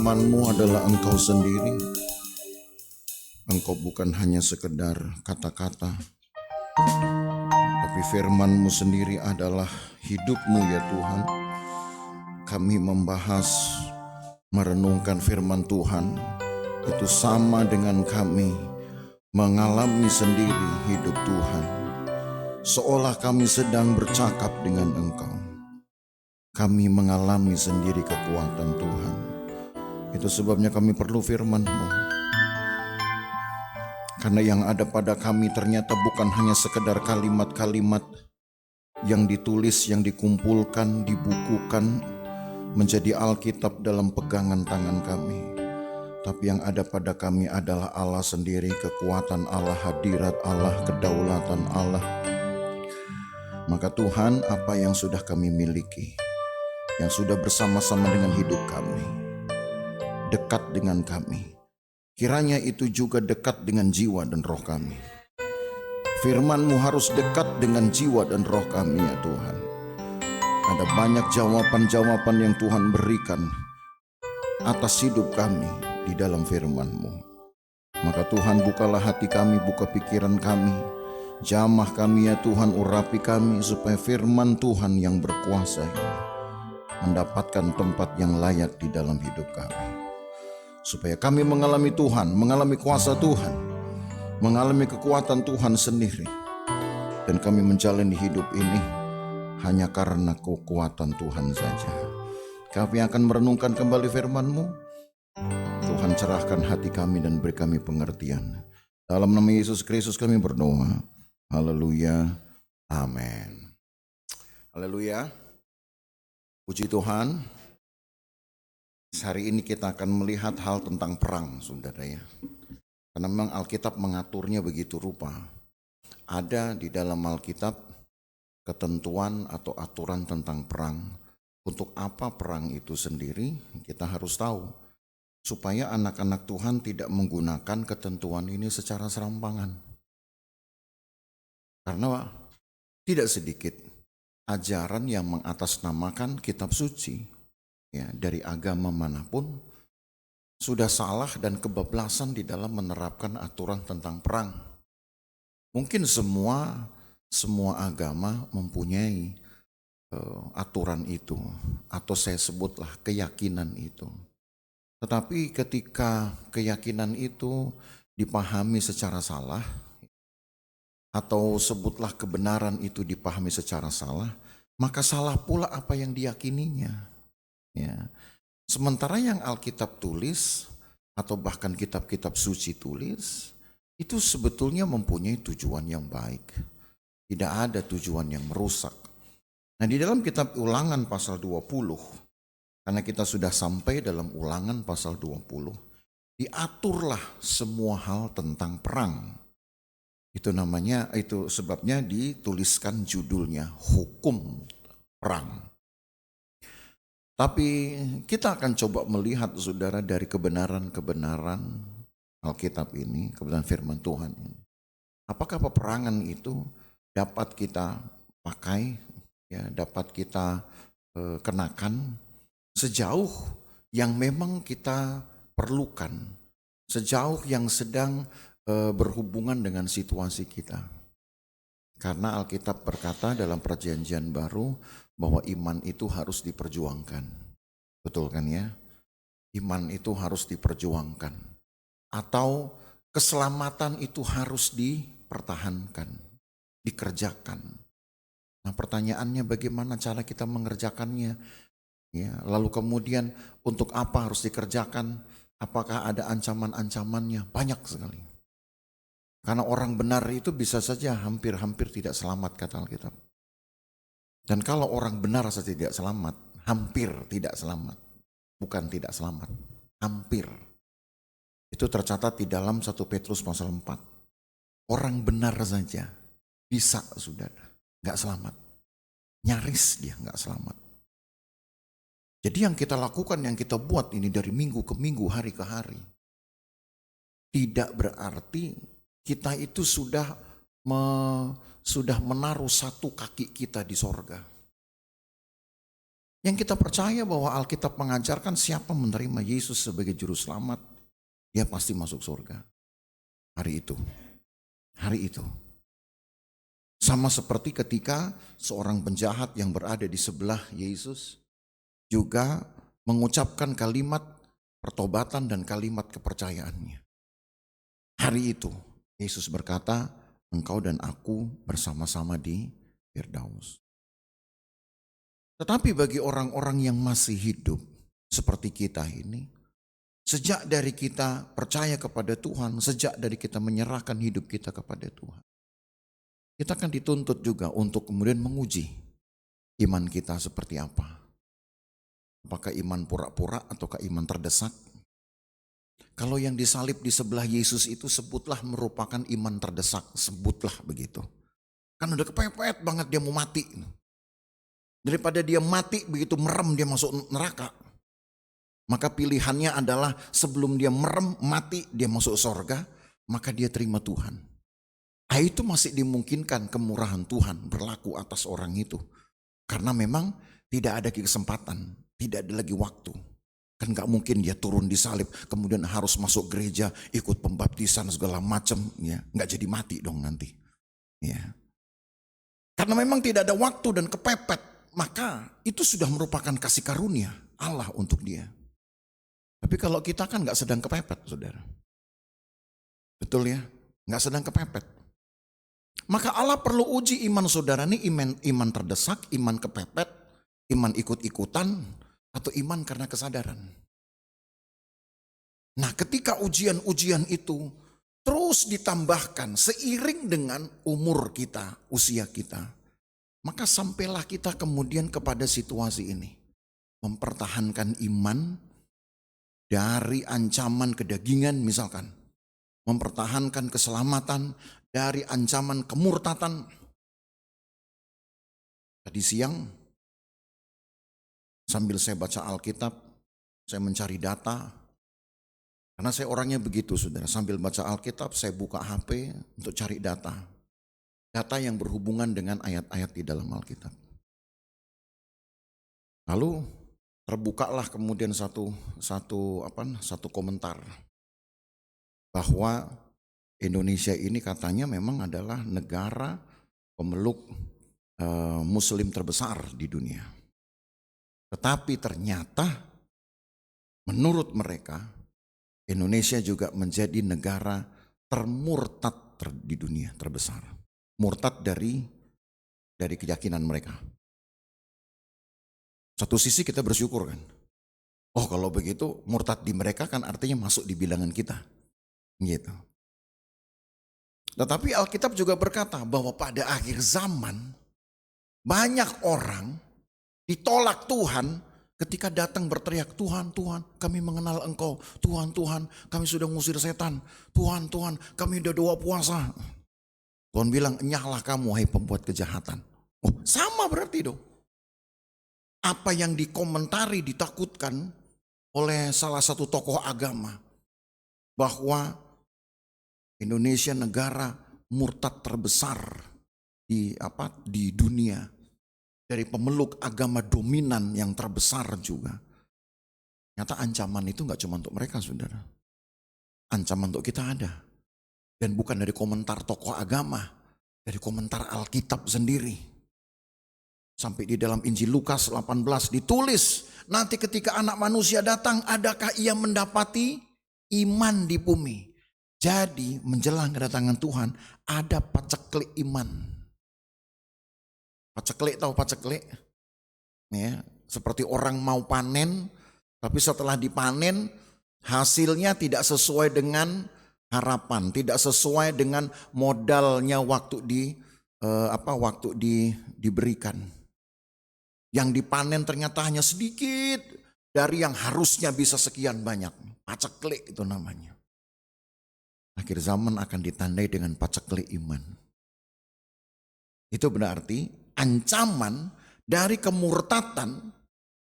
firman-Mu adalah Engkau sendiri. Engkau bukan hanya sekedar kata-kata, tapi firman-Mu sendiri adalah hidup-Mu ya Tuhan. Kami membahas, merenungkan firman Tuhan, itu sama dengan kami mengalami sendiri hidup Tuhan. Seolah kami sedang bercakap dengan Engkau. Kami mengalami sendiri kekuatan Tuhan. Itu sebabnya kami perlu firman-Mu. Karena yang ada pada kami ternyata bukan hanya sekedar kalimat-kalimat yang ditulis, yang dikumpulkan, dibukukan menjadi Alkitab dalam pegangan tangan kami. Tapi yang ada pada kami adalah Allah sendiri, kekuatan Allah, hadirat Allah, kedaulatan Allah. Maka Tuhan, apa yang sudah kami miliki, yang sudah bersama-sama dengan hidup kami, dekat dengan kami, kiranya itu juga dekat dengan jiwa dan roh kami. Firman-Mu harus dekat dengan jiwa dan roh kami ya Tuhan. Ada banyak jawaban-jawaban yang Tuhan berikan atas hidup kami di dalam firman-Mu. Maka Tuhan, bukalah hati kami, buka pikiran kami, jamah kami ya Tuhan, urapi kami supaya firman Tuhan yang berkuasa ini mendapatkan tempat yang layak di dalam hidup kami. Supaya kami mengalami Tuhan, mengalami kuasa Tuhan, mengalami kekuatan Tuhan sendiri. Dan kami menjalani hidup ini hanya karena kekuatan Tuhan saja. Kami akan merenungkan kembali firman-Mu. Tuhan, cerahkan hati kami dan beri kami pengertian. Dalam nama Yesus Kristus kami berdoa. Haleluya. Amin. Haleluya. Puji Tuhan. Hari ini kita akan melihat hal tentang perang, saudara ya. Karena memang Alkitab mengaturnya begitu rupa. Ada di dalam Alkitab ketentuan atau aturan tentang perang. Untuk apa perang itu sendiri, kita harus tahu. Supaya anak-anak Tuhan tidak menggunakan ketentuan ini secara serampangan. Karena tidak sedikit ajaran yang mengatasnamakan kitab suci, ya, dari agama manapun sudah salah dan kebablasan di dalam menerapkan aturan tentang perang. Mungkin semua agama mempunyai aturan itu, atau saya sebutlah keyakinan itu. Tetapi ketika keyakinan itu dipahami secara salah, atau sebutlah kebenaran itu dipahami secara salah, maka salah pula apa yang diyakininya. Ya. Sementara yang Alkitab tulis, atau bahkan kitab-kitab suci tulis, itu sebetulnya mempunyai tujuan yang baik. Tidak ada tujuan yang merusak. Nah, di dalam kitab Ulangan pasal 20, karena kita sudah sampai dalam Ulangan pasal 20, diaturlah semua hal tentang perang. Itu namanya, itu sebabnya dituliskan judulnya Hukum Perang. Tapi kita akan coba melihat saudara dari kebenaran-kebenaran Alkitab ini, kebenaran firman Tuhan ini. Apakah peperangan itu dapat kita pakai, ya, dapat kita kenakan sejauh yang memang kita perlukan, sejauh yang sedang berhubungan dengan situasi kita. Karena Alkitab berkata dalam Perjanjian Baru bahwa iman itu harus diperjuangkan. Betul kan ya? Iman itu harus diperjuangkan. Atau keselamatan itu harus dipertahankan, dikerjakan. Nah, pertanyaannya bagaimana cara kita mengerjakannya? Ya, lalu kemudian untuk apa harus dikerjakan? Apakah ada ancaman-ancamannya? Banyak sekali. Karena orang benar itu bisa saja hampir-hampir tidak selamat, kata Alkitab. Dan kalau orang benar saja tidak selamat, hampir tidak selamat. Bukan tidak selamat, hampir. Itu tercatat di dalam 1 Petrus pasal 4. Orang benar saja bisa, saudara, gak selamat. Nyaris dia gak selamat. Jadi yang kita lakukan, yang kita buat ini dari minggu ke minggu, hari ke hari, tidak berarti kita itu sudah menaruh satu kaki kita di sorga. Yang kita percaya bahwa Alkitab mengajarkan siapa menerima Yesus sebagai juru selamat, dia pasti masuk surga. Hari itu. Hari itu. Sama seperti ketika seorang penjahat yang berada di sebelah Yesus juga mengucapkan kalimat pertobatan dan kalimat kepercayaannya. Hari itu Yesus berkata, engkau dan aku bersama-sama di Firdaus. Tetapi bagi orang-orang yang masih hidup seperti kita ini, sejak dari kita percaya kepada Tuhan, sejak dari kita menyerahkan hidup kita kepada Tuhan, kita akan dituntut juga untuk kemudian menguji iman kita seperti apa. Apakah iman pura-pura ataukah iman terdesak? Kalau yang disalib di sebelah Yesus itu sebutlah merupakan iman terdesak, sebutlah begitu. Kan udah kepepet banget dia mau mati. Daripada dia mati begitu merem dia masuk neraka. Maka pilihannya adalah sebelum dia merem mati dia masuk sorga, maka dia terima Tuhan. Itu masih dimungkinkan kemurahan Tuhan berlaku atas orang itu. Karena memang tidak ada kesempatan, tidak ada lagi waktu. Kan gak mungkin dia turun di salib kemudian harus masuk gereja ikut pembaptisan segala macam, ya nggak jadi mati dong nanti. Ya. Karena memang tidak ada waktu dan kepepet. Maka itu sudah merupakan kasih karunia Allah untuk dia. Tapi kalau kita kan gak sedang kepepet, saudara. Betul ya? Gak sedang kepepet. Maka Allah perlu uji iman saudara ini, iman terdesak, iman kepepet, iman ikut-ikutan, atau iman karena kesadaran. Nah ketika ujian-ujian itu terus ditambahkan seiring dengan umur kita, usia kita. Maka sampailah kita kemudian kepada situasi ini. Mempertahankan iman dari ancaman kedagingan misalkan. Mempertahankan keselamatan dari ancaman kemurtatan. Tadi siang sambil saya baca Alkitab, saya mencari data. Karena saya orangnya begitu saudara, sambil baca Alkitab saya buka HP untuk cari data. Data yang berhubungan dengan ayat-ayat di dalam Alkitab. Lalu terbukalah kemudian satu komentar bahwa Indonesia ini katanya memang adalah negara pemeluk Muslim terbesar di dunia. Tetapi ternyata menurut mereka Indonesia juga menjadi negara termurtad di dunia terbesar. Murtad dari keyakinan mereka. Satu sisi kita bersyukur kan. Oh kalau begitu murtad di mereka kan artinya masuk di bilangan kita. Gitu. Tetapi Alkitab juga berkata bahwa pada akhir zaman banyak orang ditolak Tuhan ketika datang berteriak, Tuhan, Tuhan kami mengenal Engkau. Tuhan, Tuhan kami sudah ngusir setan. Tuhan, Tuhan kami udah doa puasa. Tuhan bilang, enyahlah kamu hai pembuat kejahatan. Oh, sama berarti dong. Apa yang dikomentari, ditakutkan oleh salah satu tokoh agama. Bahwa Indonesia negara murtad terbesar di dunia. Dari pemeluk agama dominan yang terbesar juga. Ternyata ancaman itu gak cuma untuk mereka saudara. Ancaman untuk kita ada. Dan bukan dari komentar tokoh agama, dari komentar Alkitab sendiri. Sampai di dalam Injil Lukas 18 ditulis, nanti ketika anak manusia datang, adakah ia mendapati iman di bumi? Jadi menjelang kedatangan Tuhan, ada paceklik iman. Paceklik, tahu paceklik? Ya, seperti orang mau panen, tapi setelah dipanen, hasilnya tidak sesuai dengan harapan, tidak sesuai dengan modalnya waktu diberikan. Yang dipanen ternyata hanya sedikit dari yang harusnya bisa sekian banyak. Paceklik itu namanya. Akhir zaman akan ditandai dengan paceklik iman. Itu berarti ancaman dari kemurtatan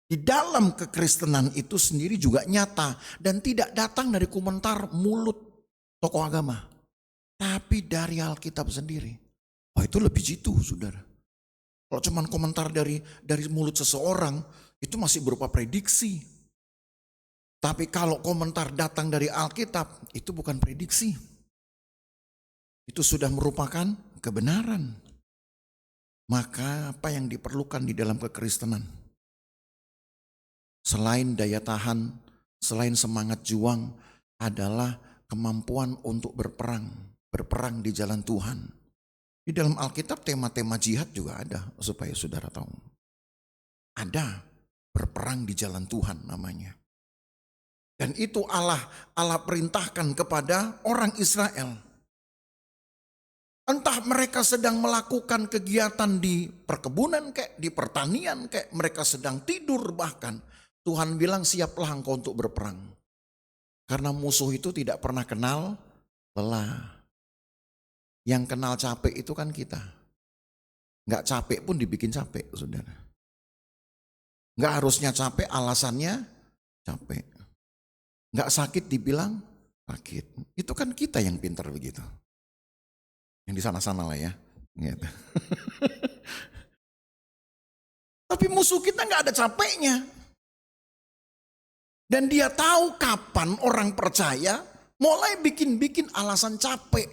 di dalam kekristenan itu sendiri juga nyata dan tidak datang dari komentar mulut tokoh agama, tapi dari Alkitab sendiri. Oh itu lebih jitu saudara. Kalau cuma komentar dari mulut seseorang, itu masih berupa prediksi. Tapi kalau komentar datang dari Alkitab, itu bukan prediksi. Itu sudah merupakan kebenaran. Maka apa yang diperlukan di dalam kekristenan? Selain daya tahan, selain semangat juang, adalah kemampuan untuk berperang di jalan Tuhan. Di dalam Alkitab tema-tema jihad juga ada, supaya saudara tahu. Ada berperang di jalan Tuhan namanya. Dan itu Allah perintahkan kepada orang Israel. Entah mereka sedang melakukan kegiatan di perkebunan kayak, di pertanian kayak, mereka sedang tidur bahkan. Tuhan bilang siaplah engkau untuk berperang. Karena musuh itu tidak pernah kenal lelah. Yang kenal capek itu kan kita. Nggak capek pun dibikin capek, saudara. Nggak harusnya capek, alasannya capek. Nggak sakit dibilang sakit. Itu kan kita yang pintar begitu. Yang di sana-sana lah ya. Gitu. Tapi musuh kita nggak ada capeknya. Dan dia tahu kapan orang percaya mulai bikin alasan capek.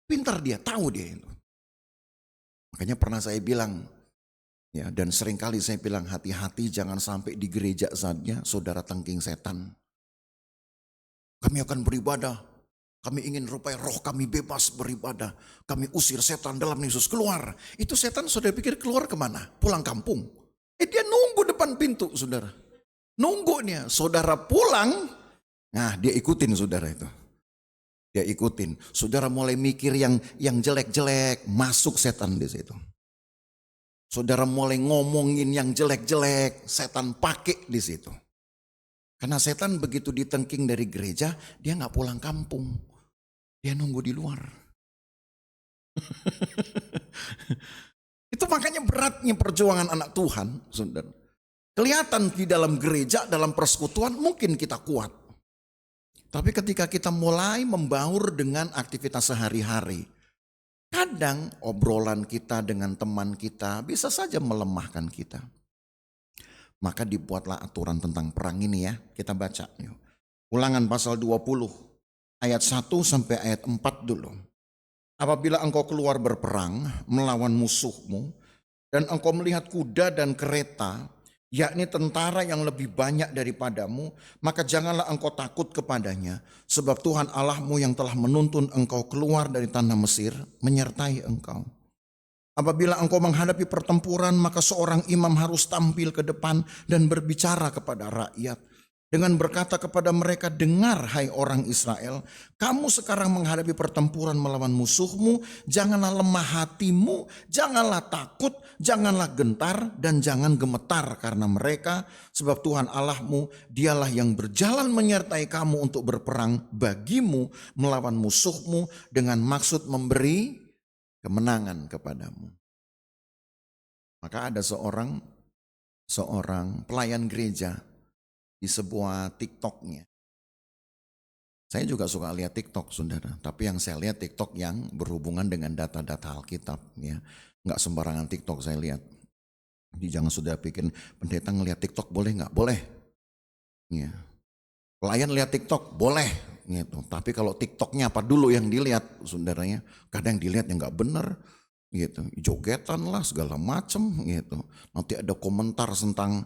Pintar dia, tahu dia itu. Makanya pernah saya bilang, ya, dan seringkali saya bilang hati-hati jangan sampai di gereja saja saudara tengking setan. Kami akan beribadah, kami ingin rupanya roh kami bebas beribadah, kami usir setan dalam Yesus, keluar. Itu setan saudara pikir keluar kemana? Pulang kampung. Dia nunggu depan pintu saudara. Nunggu nih, saudara pulang, nah dia ikutin saudara itu. Dia ikutin. Saudara mulai mikir yang jelek-jelek, masuk setan di situ. Saudara mulai ngomongin yang jelek-jelek, setan pakai di situ. Karena setan begitu ditengking dari gereja, dia nggak pulang kampung. Dia nunggu di luar. Itu makanya beratnya perjuangan anak Tuhan, saudara. Kelihatan di dalam gereja, dalam persekutuan mungkin kita kuat. Tapi ketika kita mulai membaur dengan aktivitas sehari-hari, kadang obrolan kita dengan teman kita bisa saja melemahkan kita. Maka dibuatlah aturan tentang perang ini ya. Kita baca yuk. Ulangan pasal 20 ayat 1 sampai ayat 4 dulu. Apabila engkau keluar berperang melawan musuhmu dan engkau melihat kuda dan kereta, yakni tentara yang lebih banyak daripadamu, maka janganlah engkau takut kepadanya, sebab Tuhan Allahmu yang telah menuntun engkau keluar dari tanah Mesir menyertai engkau. Apabila engkau menghadapi pertempuran, maka seorang imam harus tampil ke depan dan berbicara kepada rakyat dengan berkata kepada mereka, dengar hai orang Israel, kamu sekarang menghadapi pertempuran melawan musuhmu, janganlah lemah hatimu, janganlah takut, janganlah gentar, dan jangan gemetar karena mereka, sebab Tuhan Allahmu, dialah yang berjalan menyertai kamu untuk berperang bagimu melawan musuhmu dengan maksud memberi kemenangan kepadamu. Maka ada seorang pelayan gereja di sebuah TikToknya. Saya juga suka lihat TikTok, saudara. Tapi yang saya lihat TikTok yang berhubungan dengan data-data Alkitab. Ya. Nggak sembarangan TikTok saya lihat. Jadi jangan saudara pikir pendeta ngelihat TikTok boleh nggak? Boleh. Ya. Pelayan lihat TikTok boleh. Gitu. Tapi kalau TikToknya apa dulu yang dilihat, saudaranya, kadang dilihat yang nggak benar. Gitu. Jogetan lah segala macam. Gitu. Nanti ada komentar tentang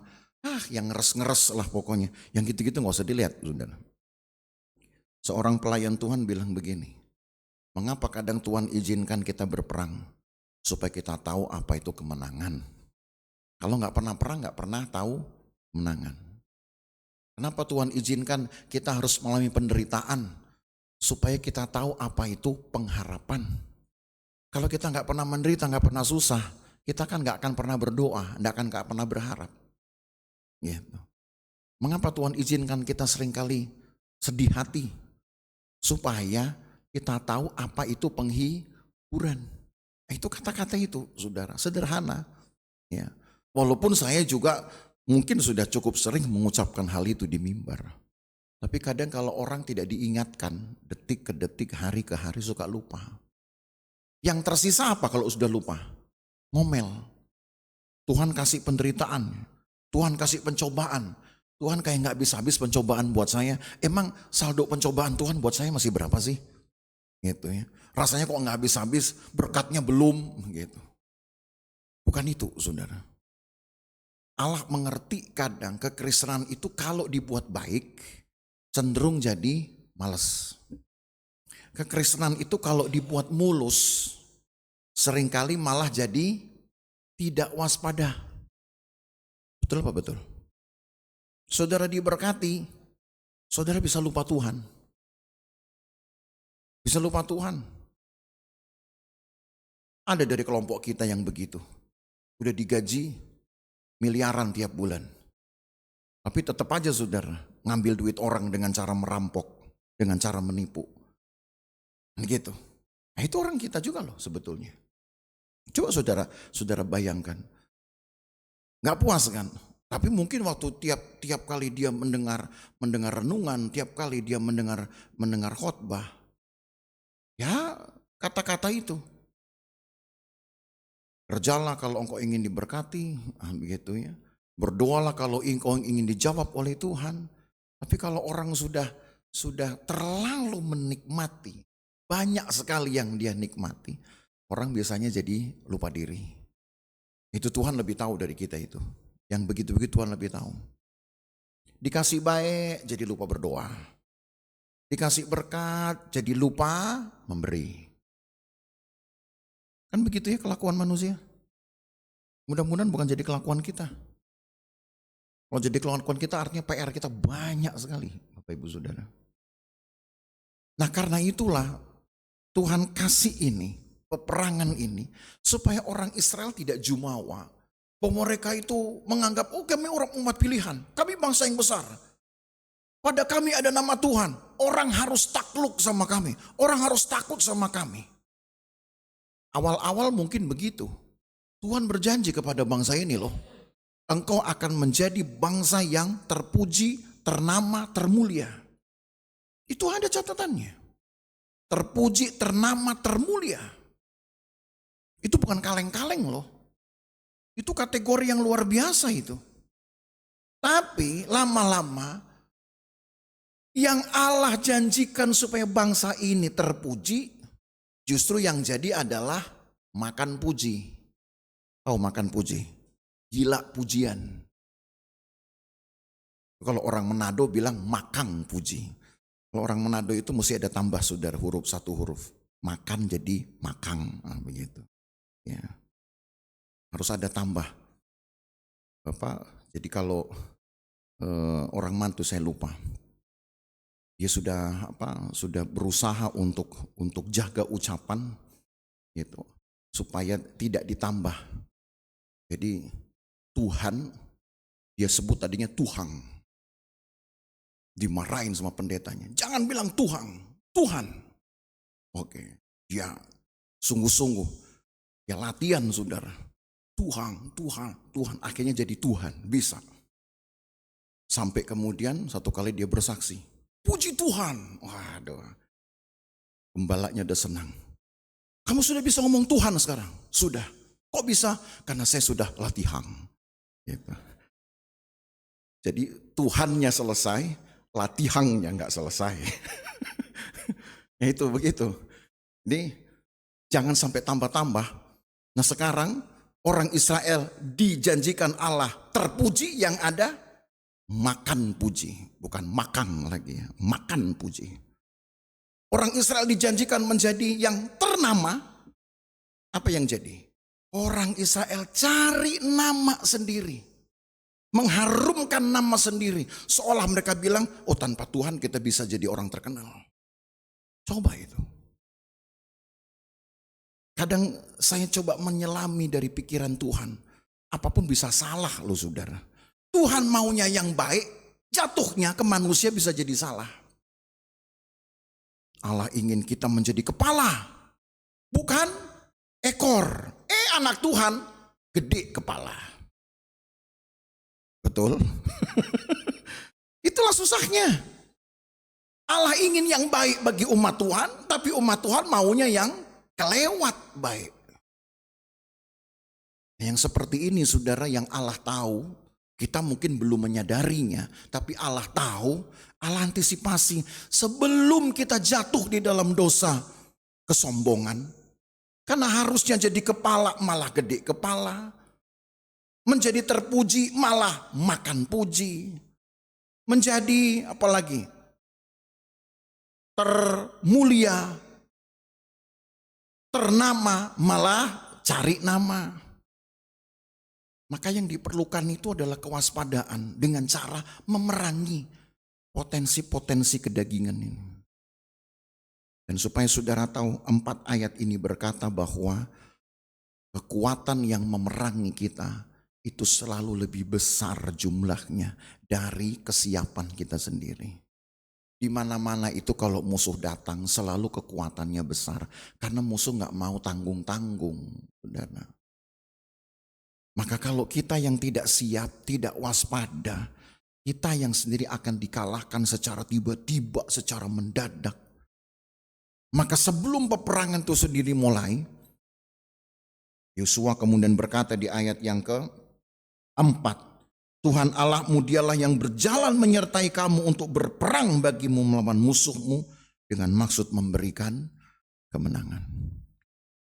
yang ngeres-ngeres lah pokoknya. Yang gitu-gitu gak usah dilihat, saudara. Seorang pelayan Tuhan bilang begini, mengapa kadang Tuhan izinkan kita berperang? Supaya kita tahu apa itu kemenangan. Kalau gak pernah perang, gak pernah tahu kemenangan. Kenapa Tuhan izinkan kita harus mengalami penderitaan? Supaya kita tahu apa itu pengharapan. Kalau kita gak pernah menderita, gak pernah susah, kita kan gak akan pernah berdoa, gak akan pernah berharap. Gitu. Mengapa Tuhan izinkan kita seringkali sedih hati? Supaya kita tahu apa itu penghiburan. Itu kata-kata itu, saudara, sederhana. Ya. Walaupun saya juga mungkin sudah cukup sering mengucapkan hal itu di mimbar. Tapi kadang kalau orang tidak diingatkan, detik ke detik, hari ke hari suka lupa. Yang tersisa apa kalau sudah lupa? Ngomel. Tuhan kasih penderitaan. Tuhan kasih pencobaan. Tuhan kayak nggak habis-habis pencobaan buat saya. Emang saldo pencobaan Tuhan buat saya masih berapa sih? Gitu ya. Rasanya kok nggak habis-habis, berkatnya belum gitu. Bukan itu, saudara. Allah mengerti kadang kekristenan itu kalau dibuat baik cenderung jadi malas. Kekristenan itu kalau dibuat mulus seringkali malah jadi tidak waspada. Betul apa betul? Saudara diberkati, saudara bisa lupa Tuhan. Bisa lupa Tuhan. Ada dari kelompok kita yang begitu. Udah digaji miliaran tiap bulan. Tapi tetap aja saudara ngambil duit orang dengan cara merampok, dengan cara menipu. Gitu. Nah itu orang kita juga loh sebetulnya. Coba saudara bayangkan. Gak puas kan? Tapi mungkin waktu tiap kali dia mendengar renungan, tiap kali dia mendengar khotbah, ya kata-kata itu. Kerjalah kalau engkau ingin diberkati, begitu ya. Berdoalah kalau engkau ingin dijawab oleh Tuhan. Tapi kalau orang sudah terlalu menikmati, banyak sekali yang dia nikmati, orang biasanya jadi lupa diri. Itu Tuhan lebih tahu dari kita itu. Yang begitu-begitu Tuhan lebih tahu. Dikasih baik jadi lupa berdoa. Dikasih berkat jadi lupa memberi. Kan begitu ya kelakuan manusia. Mudah-mudahan bukan jadi kelakuan kita. Kalau jadi kelakuan kita artinya PR kita banyak sekali, Bapak Ibu Saudara. Nah karena itulah Tuhan kasih ini, peperangan ini, supaya orang Israel tidak jumawa. Bahwa mereka itu menganggap, oh kami orang umat pilihan, kami bangsa yang besar. Pada kami ada nama Tuhan, orang harus takluk sama kami, orang harus takut sama kami. Awal-awal mungkin begitu. Tuhan berjanji kepada bangsa ini loh. Engkau akan menjadi bangsa yang terpuji, ternama, termulia. Itu ada catatannya. Terpuji, ternama, termulia. Itu bukan kaleng-kaleng loh. Itu kategori yang luar biasa itu. Tapi lama-lama yang Allah janjikan supaya bangsa ini terpuji, justru yang jadi adalah makan puji. Oh makan puji, gila pujian. Kalau orang Manado bilang makang puji. Kalau orang Manado itu mesti ada tambah saudara huruf, satu huruf. Makan jadi makang, nah, begitu. Ya. Harus ada tambah. Bapak, jadi kalau orang mantu saya lupa. Dia sudah berusaha untuk jaga ucapan gitu supaya tidak ditambah. Jadi Tuhan dia sebut tadinya Tuhan. Dimarahin sama pendetanya. Jangan bilang Tuhan, Tuhan. Oke, dia sungguh-sungguh ya latihan saudara. Tuhan. Akhirnya jadi Tuhan, bisa. Sampai kemudian satu kali dia bersaksi. Puji Tuhan. Waduh. Gembalanya udah senang. Kamu sudah bisa ngomong Tuhan sekarang? Sudah. Kok bisa? Karena saya sudah latihan. Gitu. Jadi Tuhannya selesai, latihannya nggak selesai. Ya itu begitu. Ini jangan sampai tambah-tambah. Nah sekarang orang Israel dijanjikan Allah terpuji, yang ada makan puji. Bukan makan lagi ya, makan puji. Orang Israel dijanjikan menjadi yang ternama. Apa yang jadi? Orang Israel cari nama sendiri. Mengharumkan nama sendiri. Seolah mereka bilang, oh tanpa Tuhan kita bisa jadi orang terkenal. Coba itu. Kadang saya coba menyelami dari pikiran Tuhan. Apapun bisa salah loh saudara. Tuhan maunya yang baik, jatuhnya ke manusia bisa jadi salah. Allah ingin kita menjadi kepala, bukan ekor. Anak Tuhan gede kepala. Betul? Itulah susahnya. Allah ingin yang baik bagi umat Tuhan, tapi umat Tuhan maunya yang kelewat baik. Yang seperti ini saudara, yang Allah tahu Kita mungkin belum menyadarinya, tapi Allah tahu, Allah antisipasi sebelum kita jatuh di dalam dosa kesombongan. Karena harusnya jadi kepala malah gede kepala. Menjadi terpuji malah makan puji. Menjadi apalagi termulia, ternama malah cari nama. Maka yang diperlukan itu adalah kewaspadaan dengan cara memerangi potensi-potensi kedagingan ini. Dan supaya saudara tahu, 4 ayat ini berkata bahwa kekuatan yang memerangi kita itu selalu lebih besar jumlahnya dari kesiapan kita sendiri. Di mana-mana itu kalau musuh datang selalu kekuatannya besar. Karena musuh gak mau tanggung-tanggung, saudara. Maka kalau kita yang tidak siap, tidak waspada, kita yang sendiri akan dikalahkan secara tiba-tiba, secara mendadak. Maka sebelum peperangan itu sendiri mulai, Yosua kemudian berkata di ayat yang ke-4, Tuhan Allahmu dialah yang berjalan menyertai kamu untuk berperang bagimu melawan musuhmu dengan maksud memberikan kemenangan.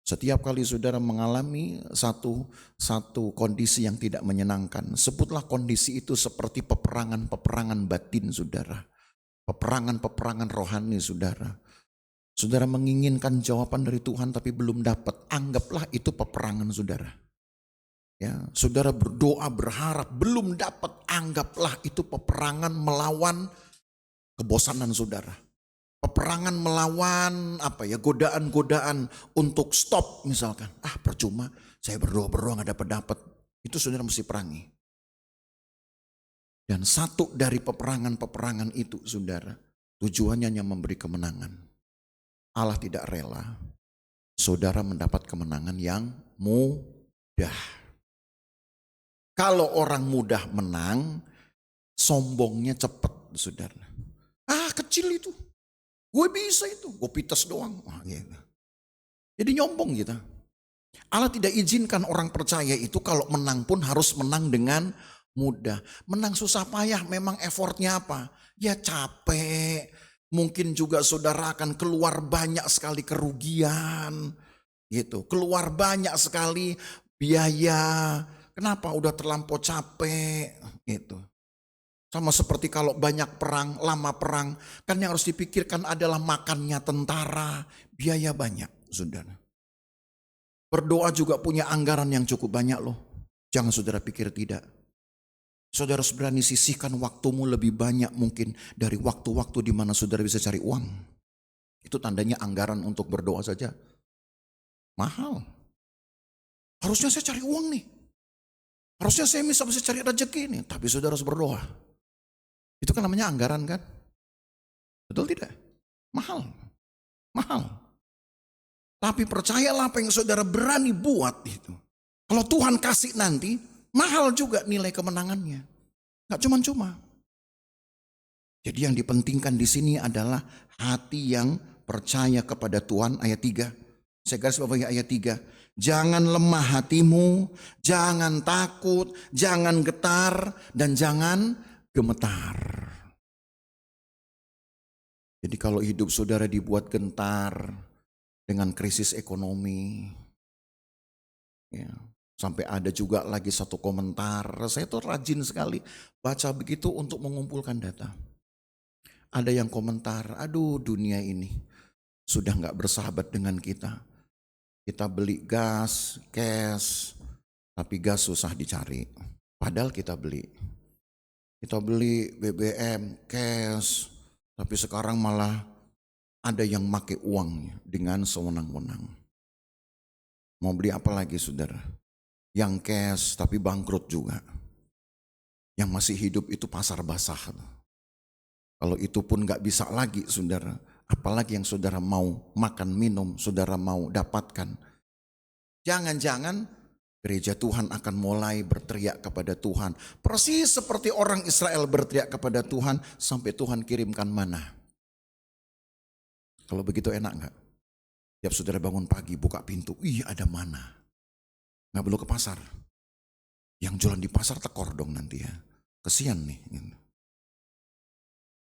Setiap kali saudara mengalami satu kondisi yang tidak menyenangkan, sebutlah kondisi itu seperti peperangan-peperangan batin saudara. Peperangan-peperangan rohani saudara. Saudara menginginkan jawaban dari Tuhan tapi belum dapat, anggaplah itu peperangan saudara. Ya, saudara berdoa berharap belum dapat, anggaplah itu peperangan melawan kebosanan saudara. Peperangan melawan godaan-godaan untuk stop misalkan. Percuma, saya berdoa gak dapat. Itu saudara mesti perangi. Dan satu dari peperangan-peperangan itu saudara, tujuannya hanya memberi kemenangan. Allah tidak rela saudara mendapat kemenangan yang mudah. Kalau orang mudah menang, sombongnya cepat saudara. Kecil itu. Gue bisa itu, gue pites doang. Gitu. Jadi nyombong kita. Allah tidak izinkan orang percaya itu kalau menang pun harus menang dengan mudah. Menang susah payah, memang effortnya apa? Ya capek. Mungkin juga saudara akan keluar banyak sekali kerugian. Gitu. Keluar banyak sekali biaya. Kenapa? Udah terlampau capek. Gitu. Sama seperti kalau banyak perang, lama perang, kan yang harus dipikirkan adalah makannya tentara, biaya banyak, saudara. Berdoa juga punya anggaran yang cukup banyak loh. Jangan saudara pikir tidak. Saudara harus berani sisihkan waktumu lebih banyak mungkin dari waktu-waktu di mana saudara bisa cari uang. Itu tandanya anggaran untuk berdoa saja mahal. Harusnya saya cari uang nih. Harusnya saya bisa cari rezeki nih, tapi saudara harus berdoa. Itu kan namanya anggaran kan? Betul tidak? Mahal. Tapi percayalah apa yang saudara berani buat itu. Kalau Tuhan kasih nanti, mahal juga nilai kemenangannya. Gak cuma-cuma. Jadi yang dipentingkan di sini adalah hati yang percaya kepada Tuhan, ayat 3. Saya garis bawahi ayat 3. Jangan lemah hatimu, jangan takut, jangan getar, dan jangan gemetar. Jadi kalau hidup saudara dibuat gentar dengan krisis ekonomi, ya, sampai ada juga lagi satu komentar, saya tuh rajin sekali baca begitu untuk mengumpulkan data. Ada yang komentar, aduh dunia ini sudah gak bersahabat dengan kita. Kita beli gas, cash, tapi gas susah dicari. Padahal kita beli BBM, cash, tapi sekarang malah ada yang pakai uang dengan sewenang-wenang. Mau beli apa lagi saudara? Yang cash tapi bangkrut juga. Yang masih hidup itu pasar basah. Kalau itu pun gak bisa lagi saudara. Apalagi yang saudara mau makan, minum, saudara mau dapatkan. Jangan-jangan gereja Tuhan akan mulai berteriak kepada Tuhan. Persis seperti orang Israel berteriak kepada Tuhan sampai Tuhan kirimkan mana. Kalau begitu enak gak? Tiap saudara bangun pagi buka pintu, ada mana. Gak perlu ke pasar. Yang jualan di pasar tekor dong nanti ya. Kesian nih.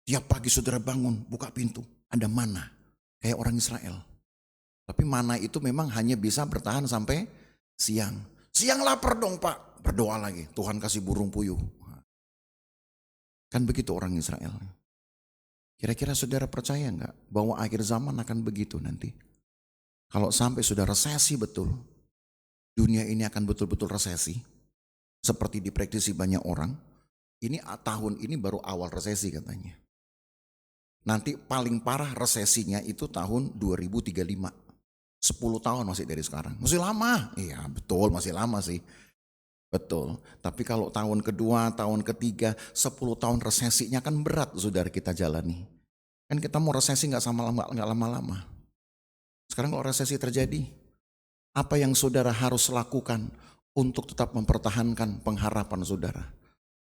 Tiap pagi saudara bangun, buka pintu, ada mana. Kayak orang Israel. Tapi mana itu memang hanya bisa bertahan sampai siang. Siang lapar dong Pak. Berdoa lagi, Tuhan kasih burung puyuh. Kan begitu orang Israel. Kira-kira saudara percaya enggak bahwa akhir zaman akan begitu nanti? Kalau sampai sudah resesi betul, dunia ini akan betul-betul resesi. Seperti diprediksi banyak orang, ini tahun ini baru awal resesi katanya. Nanti paling parah resesinya itu tahun 2035. 10 tahun masih dari sekarang. Masih lama. Iya betul masih lama sih. Betul. Tapi kalau tahun kedua, tahun ketiga, 10 tahun resesinya kan berat saudara kita jalani. Kan kita mau resesi nggak lama-lama. Sekarang kalau resesi terjadi, apa yang saudara harus lakukan untuk tetap mempertahankan pengharapan saudara?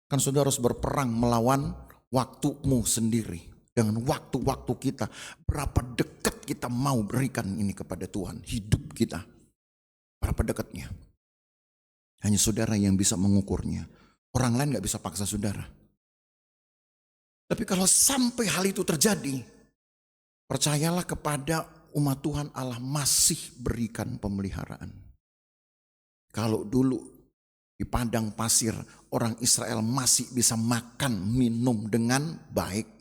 Kan saudara harus berperang melawan waktumu sendiri. Dengan waktu-waktu kita, berapa dekat kita mau berikan ini kepada Tuhan, hidup kita. Berapa dekatnya? Hanya saudara yang bisa mengukurnya. Orang lain gak bisa paksa saudara. Tapi kalau sampai hal itu terjadi, percayalah kepada umat Tuhan, Allah masih berikan pemeliharaan. Kalau dulu di padang pasir orang Israel masih bisa makan minum dengan baik.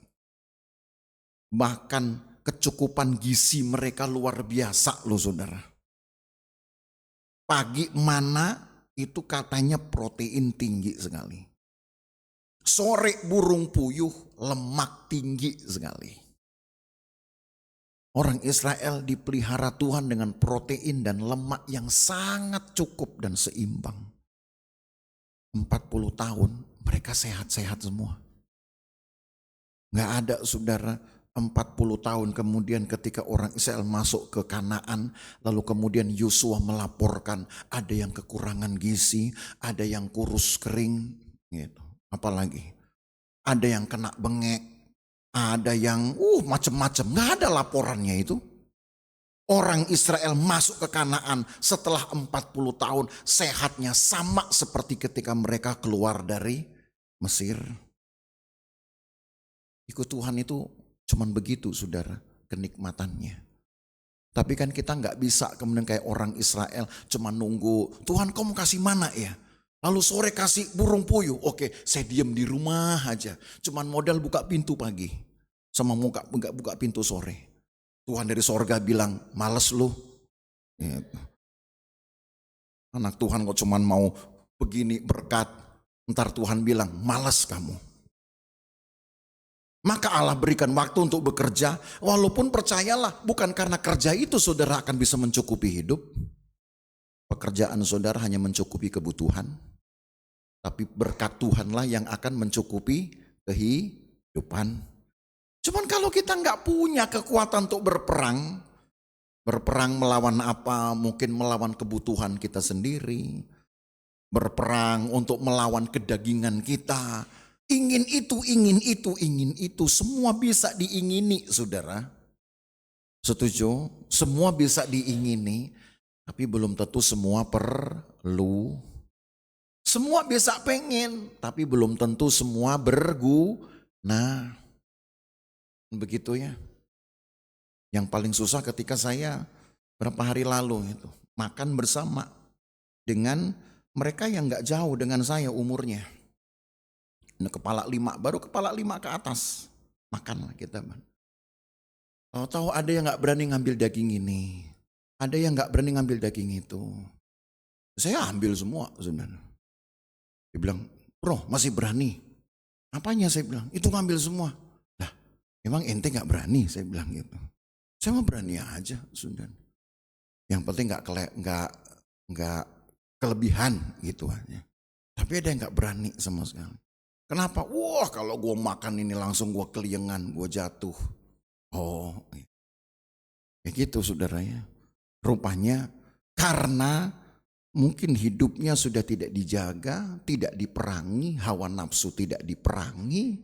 Bahkan kecukupan gizi mereka luar biasa loh saudara. Pagi mana itu katanya protein tinggi sekali. Sore burung puyuh lemak tinggi sekali. Orang Israel dipelihara Tuhan dengan protein dan lemak yang sangat cukup dan seimbang. 40 tahun mereka sehat-sehat semua. Gak ada saudara 40 tahun kemudian ketika orang Israel masuk ke Kanaan, lalu kemudian Yosua melaporkan ada yang kekurangan gizi, ada yang kurus kering, gitu. Apalagi ada yang kena bengek, ada yang macam-macam, nggak ada laporannya itu. Orang Israel masuk ke Kanaan setelah 40 tahun sehatnya sama seperti ketika mereka keluar dari Mesir. Ikut Tuhan itu cuman begitu saudara kenikmatannya. Tapi kan kita nggak bisa kemudian kayak orang Israel cuma nunggu Tuhan kamu kasih mana ya. Lalu sore kasih burung puyuh. Oke saya diam di rumah aja. Cuman modal buka pintu pagi. Sama buka pintu sore. Tuhan dari sorga bilang males lu. Gitu. Anak Tuhan kok cuman mau begini berkat. Ntar Tuhan bilang males kamu. Maka Allah berikan waktu untuk bekerja, walaupun percayalah bukan karena kerja itu saudara akan bisa mencukupi hidup. Pekerjaan saudara hanya mencukupi kebutuhan, tapi berkat Tuhanlah yang akan mencukupi kehidupan. Cuman kalau kita nggak punya kekuatan untuk berperang melawan apa? Mungkin melawan kebutuhan kita sendiri, berperang untuk melawan kedagingan kita. Ingin itu, semua bisa diingini saudara. Setuju? Semua bisa diingini, tapi belum tentu semua perlu. Semua bisa pengen, tapi belum tentu semua berguna. Begitu ya. Yang paling susah ketika saya berapa hari lalu itu makan bersama dengan mereka yang gak jauh dengan saya umurnya. Kepala 5, baru kepala 5 ke atas. Makan lah kita. Tahu ada yang gak berani ngambil daging ini. Ada yang gak berani ngambil daging itu. Saya ambil semua sebenarnya. Dia bilang, bro masih berani. Apanya saya bilang, itu ngambil semua. Lah emang ente gak berani saya bilang gitu. Saya mau berani aja sebenarnya. Yang penting gak kelebihan gitu aja. Tapi ada yang gak berani sama sekali. Kenapa? Wah kalau gue makan ini langsung gue keliengan, gue jatuh. Oh, kayak gitu saudaranya. Rupanya karena mungkin hidupnya sudah tidak dijaga, tidak diperangi, hawa nafsu tidak diperangi,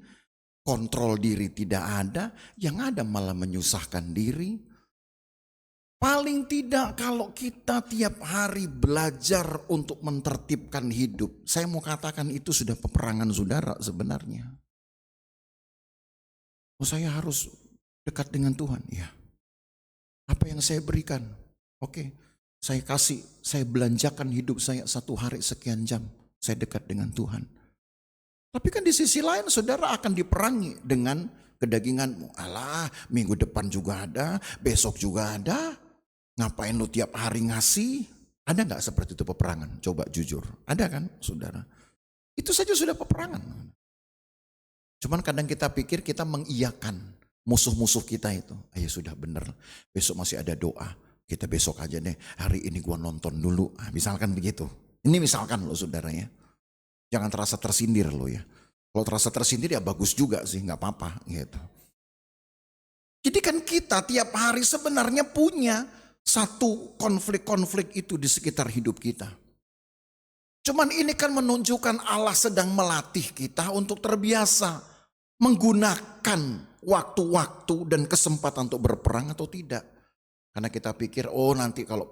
kontrol diri tidak ada, yang ada malah menyusahkan diri. Paling tidak kalau kita tiap hari belajar untuk mentertibkan hidup, saya mau katakan itu sudah peperangan saudara sebenarnya. Oh, saya harus dekat dengan Tuhan, ya. Apa yang saya berikan? Oke, saya kasih, saya belanjakan hidup saya 1 hari sekian jam, saya dekat dengan Tuhan. Tapi kan di sisi lain saudara akan diperangi dengan kedaginganmu. Alah, minggu depan juga ada, besok juga ada. Ngapain lu tiap hari ngasih? Ada gak seperti itu peperangan? Coba jujur. Ada kan saudara? Itu saja sudah peperangan. Cuman kadang kita pikir kita mengiyakan musuh-musuh kita itu. Ya sudah bener, besok masih ada doa. Kita besok aja deh, hari ini gua nonton dulu. Misalkan begitu. Ini misalkan loh saudara ya. Jangan terasa tersindir loh ya. Kalau terasa tersindir ya bagus juga sih, gak apa-apa gitu. Jadi kan kita tiap hari sebenarnya punya satu konflik-konflik itu di sekitar hidup kita. Cuman ini kan menunjukkan Allah sedang melatih kita untuk terbiasa menggunakan waktu-waktu dan kesempatan untuk berperang atau tidak. Karena kita pikir, oh nanti kalau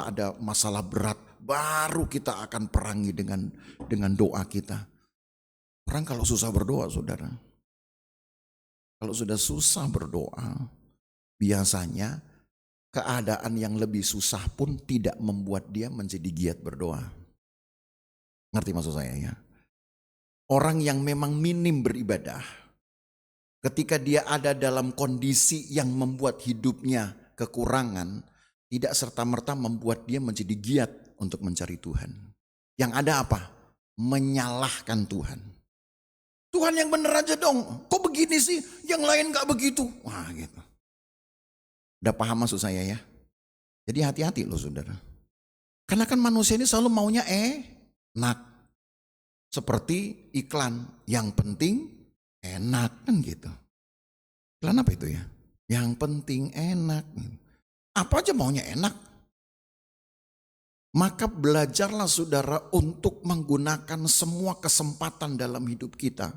ada masalah berat, baru kita akan perangi dengan doa kita. Perang kalau susah berdoa, saudara. Kalau sudah susah berdoa, biasanya keadaan yang lebih susah pun tidak membuat dia menjadi giat berdoa. Ngerti maksud saya ya? Orang yang memang minim beribadah, ketika dia ada dalam kondisi yang membuat hidupnya kekurangan, tidak serta-merta membuat dia menjadi giat untuk mencari Tuhan. Yang ada apa? Menyalahkan Tuhan. Tuhan yang bener aja dong, kok begini sih? Yang lain gak begitu. Wah gitu. Udah paham maksud saya ya? Jadi hati-hati loh saudara. Karena kan manusia ini selalu maunya enak. Seperti iklan, yang penting enak kan gitu. Iklan apa itu ya? Yang penting enak. Apa aja maunya enak. Maka belajarlah saudara untuk menggunakan semua kesempatan dalam hidup kita.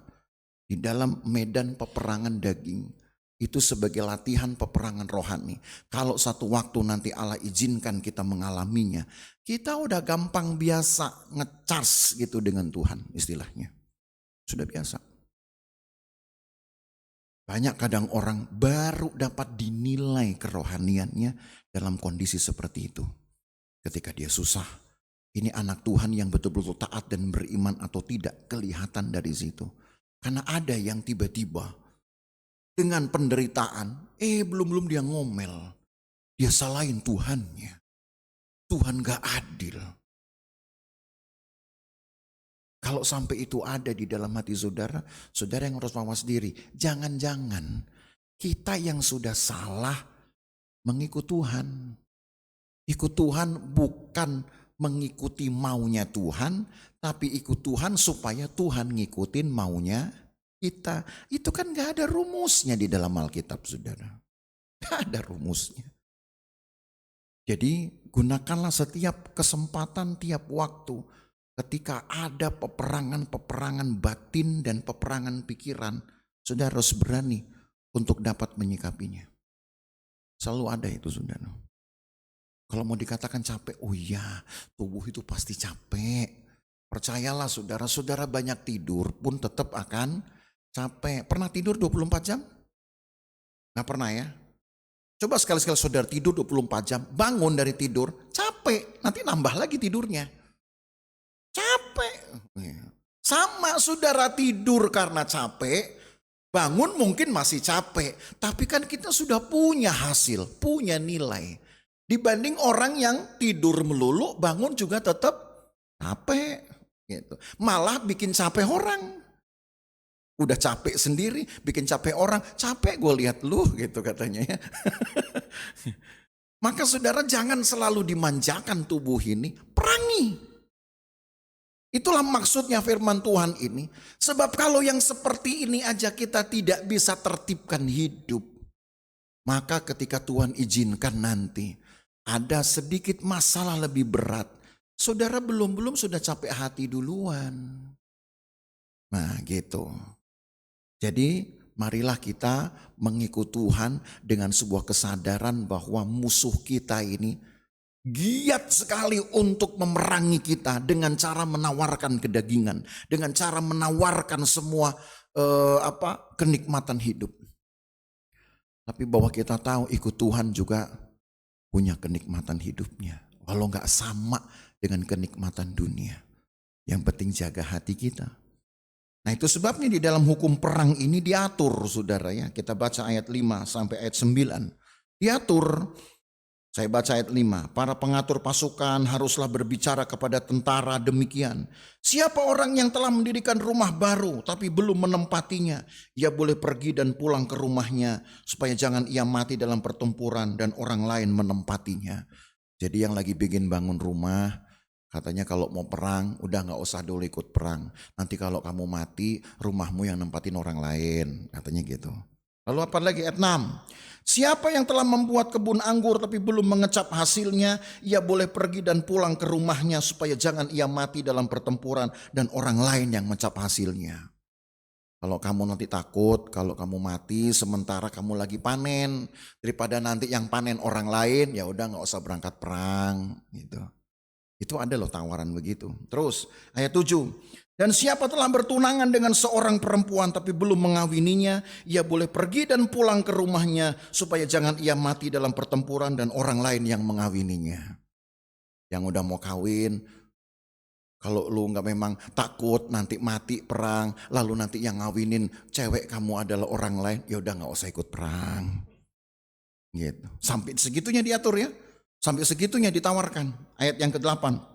Di dalam medan peperangan daging. Itu sebagai latihan peperangan rohani. Kalau satu waktu nanti Allah izinkan kita mengalaminya, kita udah gampang biasa ngecas gitu dengan Tuhan istilahnya. Sudah biasa. Banyak kadang orang baru dapat dinilai kerohaniannya dalam kondisi seperti itu. Ketika dia susah, ini anak Tuhan yang betul-betul taat dan beriman atau tidak, kelihatan dari situ. Karena ada yang tiba-tiba dengan penderitaan, belum dia ngomel. Dia salahin Tuhannya. Tuhan gak adil. Kalau sampai itu ada di dalam hati saudara, saudara yang harus mawas diri. Jangan-jangan kita yang sudah salah mengikut Tuhan. Ikut Tuhan bukan mengikuti maunya Tuhan, tapi ikut Tuhan supaya Tuhan ngikutin maunya kita. Itu kan gak ada rumusnya di dalam Alkitab saudara. Gak ada rumusnya. Jadi gunakanlah setiap kesempatan, tiap waktu. Ketika ada peperangan-peperangan batin dan peperangan pikiran, saudara harus berani untuk dapat menyikapinya. Selalu ada itu saudara. Kalau mau dikatakan capek, oh iya tubuh itu pasti capek. Percayalah saudara, saudara banyak tidur pun tetap akan capek. Pernah tidur 24 jam? Nggak pernah ya? Coba sekali-sekali saudara tidur 24 jam, bangun dari tidur, capek. Nanti nambah lagi tidurnya. Capek. Sama saudara tidur karena capek, bangun mungkin masih capek. Tapi kan kita sudah punya hasil, punya nilai. Dibanding orang yang tidur melulu, bangun juga tetap capek. Gitu. Malah bikin capek orang. Udah capek sendiri, bikin capek orang. Capek gue lihat lu gitu katanya ya. Maka saudara jangan selalu dimanjakan tubuh ini, perangi. Itulah maksudnya firman Tuhan ini. Sebab kalau yang seperti ini aja kita tidak bisa tertibkan hidup. Maka ketika Tuhan izinkan nanti ada sedikit masalah lebih berat. Saudara belum sudah capek hati duluan. Nah gitu. Jadi marilah kita mengikut Tuhan dengan sebuah kesadaran bahwa musuh kita ini giat sekali untuk memerangi kita dengan cara menawarkan kedagingan, dengan cara menawarkan semua kenikmatan hidup. Tapi bahwa kita tahu ikut Tuhan juga punya kenikmatan hidupnya, walau nggak sama dengan kenikmatan dunia. Yang penting jaga hati kita. Nah itu sebabnya di dalam hukum perang ini diatur saudara ya. Kita baca ayat 5 sampai ayat 9. Diatur, saya baca ayat 5. Para pengatur pasukan haruslah berbicara kepada tentara demikian. Siapa orang yang telah mendirikan rumah baru tapi belum menempatinya, ia boleh pergi dan pulang ke rumahnya supaya jangan ia mati dalam pertempuran dan orang lain menempatinya. Jadi yang lagi bikin bangun rumah, katanya kalau mau perang, udah gak usah dulu ikut perang. Nanti kalau kamu mati, rumahmu yang nempatin orang lain. Katanya gitu. Lalu apa lagi ayat 6. Siapa yang telah membuat kebun anggur tapi belum mengecap hasilnya, ia boleh pergi dan pulang ke rumahnya supaya jangan ia mati dalam pertempuran dan orang lain yang mencap hasilnya. Kalau kamu nanti takut, kalau kamu mati sementara kamu lagi panen, daripada nanti yang panen orang lain, ya udah gak usah berangkat perang gitu. Itu ada loh tawaran begitu. Terus ayat 7. Dan siapa telah bertunangan dengan seorang perempuan tapi belum mengawininya, ia boleh pergi dan pulang ke rumahnya supaya jangan ia mati dalam pertempuran dan orang lain yang mengawininya. Yang udah mau kawin, kalau lu nggak memang takut nanti mati perang, lalu nanti yang ngawinin cewek kamu adalah orang lain, ya udah nggak usah ikut perang. Gitu. Sampai segitunya diatur ya. Sampai segitunya ditawarkan. Ayat yang ke-8.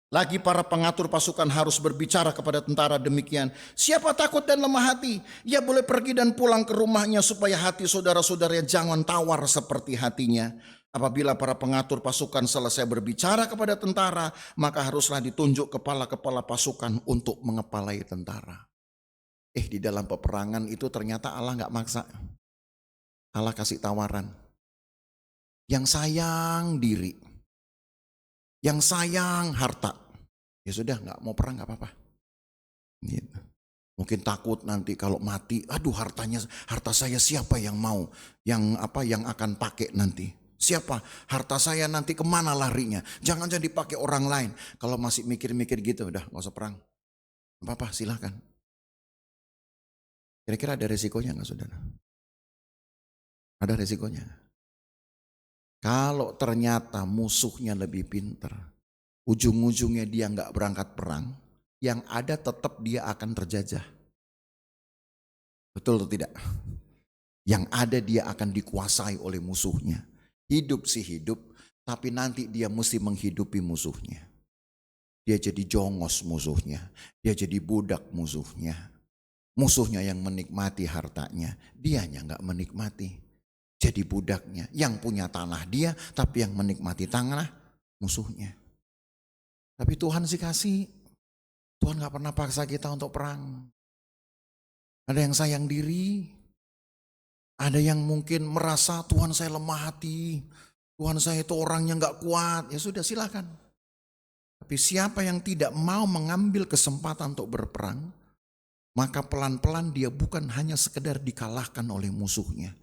Lagi para pengatur pasukan harus berbicara kepada tentara demikian. Siapa takut dan lemah hati, ia boleh pergi dan pulang ke rumahnya supaya hati saudara-saudaranya jangan tawar seperti hatinya. Apabila para pengatur pasukan selesai berbicara kepada tentara, maka haruslah ditunjuk kepala-kepala pasukan untuk mengepalai tentara. Di dalam peperangan itu ternyata Allah gak maksa. Allah kasih tawaran. Yang sayang diri, yang sayang harta, ya sudah nggak mau perang nggak apa-apa. Gitu. Mungkin takut nanti kalau mati, aduh harta saya siapa yang mau, yang akan pakai nanti. Siapa harta saya nanti kemana larinya? Jangan jadi dipakai orang lain. Kalau masih mikir-mikir gitu, udah nggak usah perang. Apa-apa silahkan. Kira-kira ada resikonya nggak saudara? Ada resikonya. Kalau ternyata musuhnya lebih pintar, ujung-ujungnya dia nggak berangkat perang, yang ada tetap dia akan terjajah. Betul atau tidak? Yang ada dia akan dikuasai oleh musuhnya. Hidup sih hidup, tapi nanti dia mesti menghidupi musuhnya. Dia jadi jongos musuhnya, dia jadi budak musuhnya. Musuhnya yang menikmati hartanya, dianya nggak menikmati. Jadi budaknya, yang punya tanah dia, tapi yang menikmati tanah musuhnya. Tapi Tuhan sih kasih, Tuhan gak pernah paksa kita untuk perang. Ada yang sayang diri, ada yang mungkin merasa Tuhan saya lemah hati, Tuhan saya itu orangnya gak kuat, ya sudah silakan. Tapi siapa yang tidak mau mengambil kesempatan untuk berperang, maka pelan-pelan dia bukan hanya sekedar dikalahkan oleh musuhnya,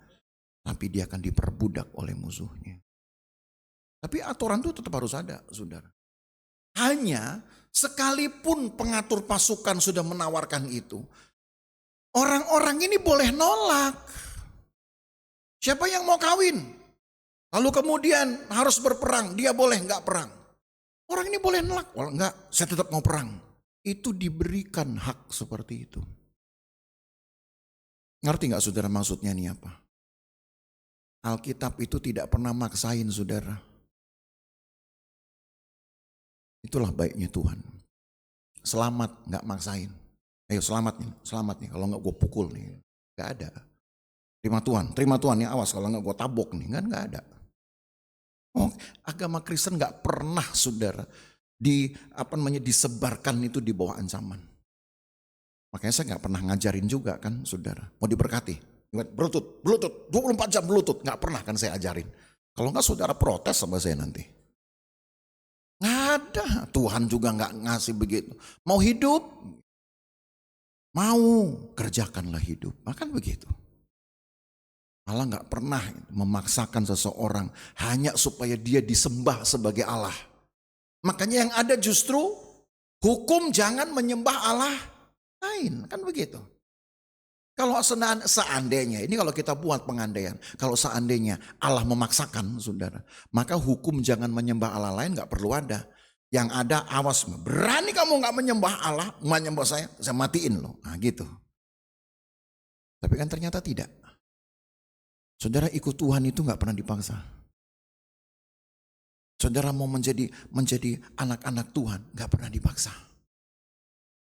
tapi dia akan diperbudak oleh musuhnya. Tapi aturan itu tetap harus ada, saudara. Hanya sekalipun pengatur pasukan sudah menawarkan itu, orang-orang ini boleh nolak. Siapa yang mau kawin? Lalu kemudian harus berperang, dia boleh nggak perang. Orang ini boleh nolak, well, enggak, saya tetap mau perang. Itu diberikan hak seperti itu. Ngerti nggak saudara maksudnya ini apa? Alkitab itu tidak pernah maksain saudara. Itulah baiknya Tuhan. Selamat nggak maksain. Ayo selamat nih. Kalau nggak gue pukul nih. Nggak ada. Terima Tuhan ya, awas kalau nggak gue tabok nih. Kan nggak ada. Agama Kristen nggak pernah saudara disebarkan itu di bawah ancaman. Makanya saya nggak pernah ngajarin juga kan saudara. Mau diberkati. Bluetooth, 24 jam Bluetooth. Nggak pernah kan saya ajarin. Kalau nggak saudara protes sama saya nanti. Nggak ada. Tuhan juga nggak ngasih begitu. Mau hidup, mau kerjakanlah hidup. Makan begitu. Allah nggak pernah memaksakan seseorang hanya supaya dia disembah sebagai Allah. Makanya yang ada justru hukum jangan menyembah Allah lain, kan begitu. Kalau seandainya, ini kalau kita buat pengandaian, kalau seandainya Allah memaksakan saudara, maka hukum jangan menyembah Allah lain gak perlu ada. Yang ada awas, berani kamu gak menyembah Allah, menyembah saya matiin loh. Nah gitu. Tapi kan ternyata tidak. Saudara ikut Tuhan itu gak pernah dipaksa. Saudara mau menjadi anak-anak Tuhan gak pernah dipaksa.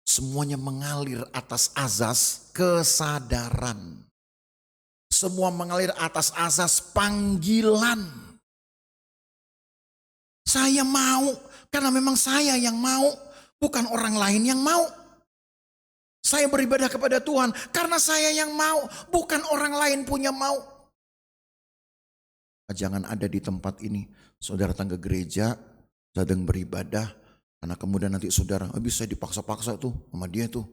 Semuanya mengalir atas azas kesadaran. Semua mengalir atas azas panggilan. Saya mau, karena memang saya yang mau, bukan orang lain yang mau. Saya beribadah kepada Tuhan, karena saya yang mau, bukan orang lain punya mau. Jangan ada di tempat ini, saudara datang ke gereja, sedang beribadah, karena kemudian nanti saudara, habis saya dipaksa-paksa tuh sama dia tuh.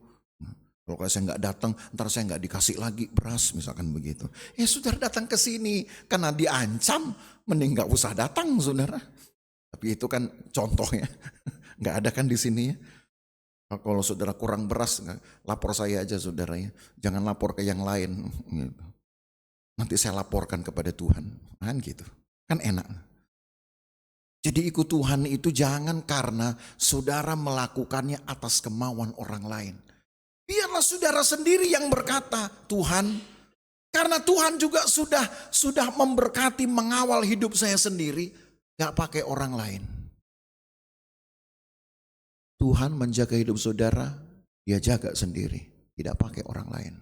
Kalau saya nggak datang, ntar saya nggak dikasih lagi beras, misalkan begitu. Ya saudara datang ke sini karena diancam, mending nggak usah datang saudara. Tapi itu kan contohnya, nggak ada kan di sini ya. Kalau saudara kurang beras, lapor saya aja saudara ya. Jangan lapor ke yang lain. Gitu. Nanti saya laporkan kepada Tuhan, kan gitu. Kan enak. Jadi ikut Tuhan itu jangan karena saudara melakukannya atas kemauan orang lain. Biarlah saudara sendiri yang berkata, Tuhan, karena Tuhan juga sudah memberkati mengawal hidup saya sendiri, gak pakai orang lain. Tuhan menjaga hidup saudara, dia jaga sendiri, tidak pakai orang lain.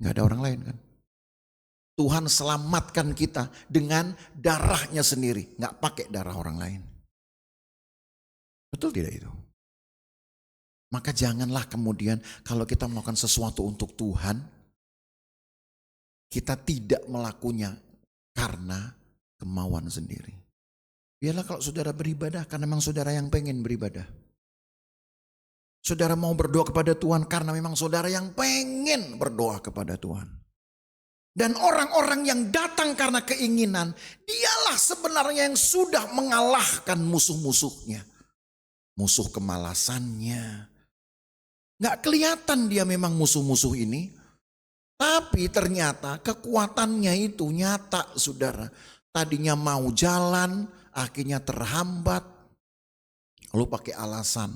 Gak ada orang lain kan. Tuhan selamatkan kita dengan darahnya sendiri. Nggak pakai darah orang lain. Betul tidak itu? Maka janganlah kemudian kalau kita melakukan sesuatu untuk Tuhan, kita tidak melakukannya karena kemauan sendiri. Biarlah kalau saudara beribadah karena memang saudara yang pengen beribadah. Saudara mau berdoa kepada Tuhan karena memang saudara yang pengen berdoa kepada Tuhan. Dan orang-orang yang datang karena keinginan, dialah sebenarnya yang sudah mengalahkan musuh-musuhnya. Musuh kemalasannya. Gak kelihatan dia memang musuh-musuh ini. Tapi ternyata kekuatannya itu nyata saudara. Tadinya mau jalan, akhirnya terhambat. Lalu pakai alasan.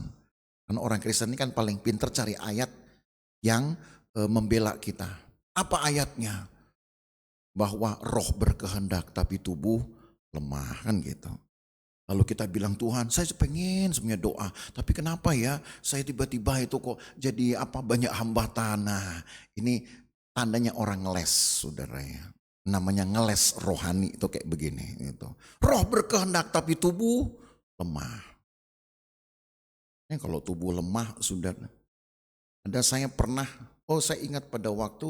Karena orang Kristen ini kan paling pintar cari ayat yang membela kita. Apa ayatnya? Bahwa roh berkehendak tapi tubuh lemah kan gitu. Lalu kita bilang Tuhan saya pengen semuanya doa. Tapi kenapa ya saya tiba-tiba itu kok jadi banyak hambatan. Nah ini tandanya orang ngeles saudara ya. Namanya ngeles rohani itu kayak begini gitu. Roh berkehendak tapi tubuh lemah. Ini kalau tubuh lemah saudara. Ada saya pernah, saya ingat pada waktu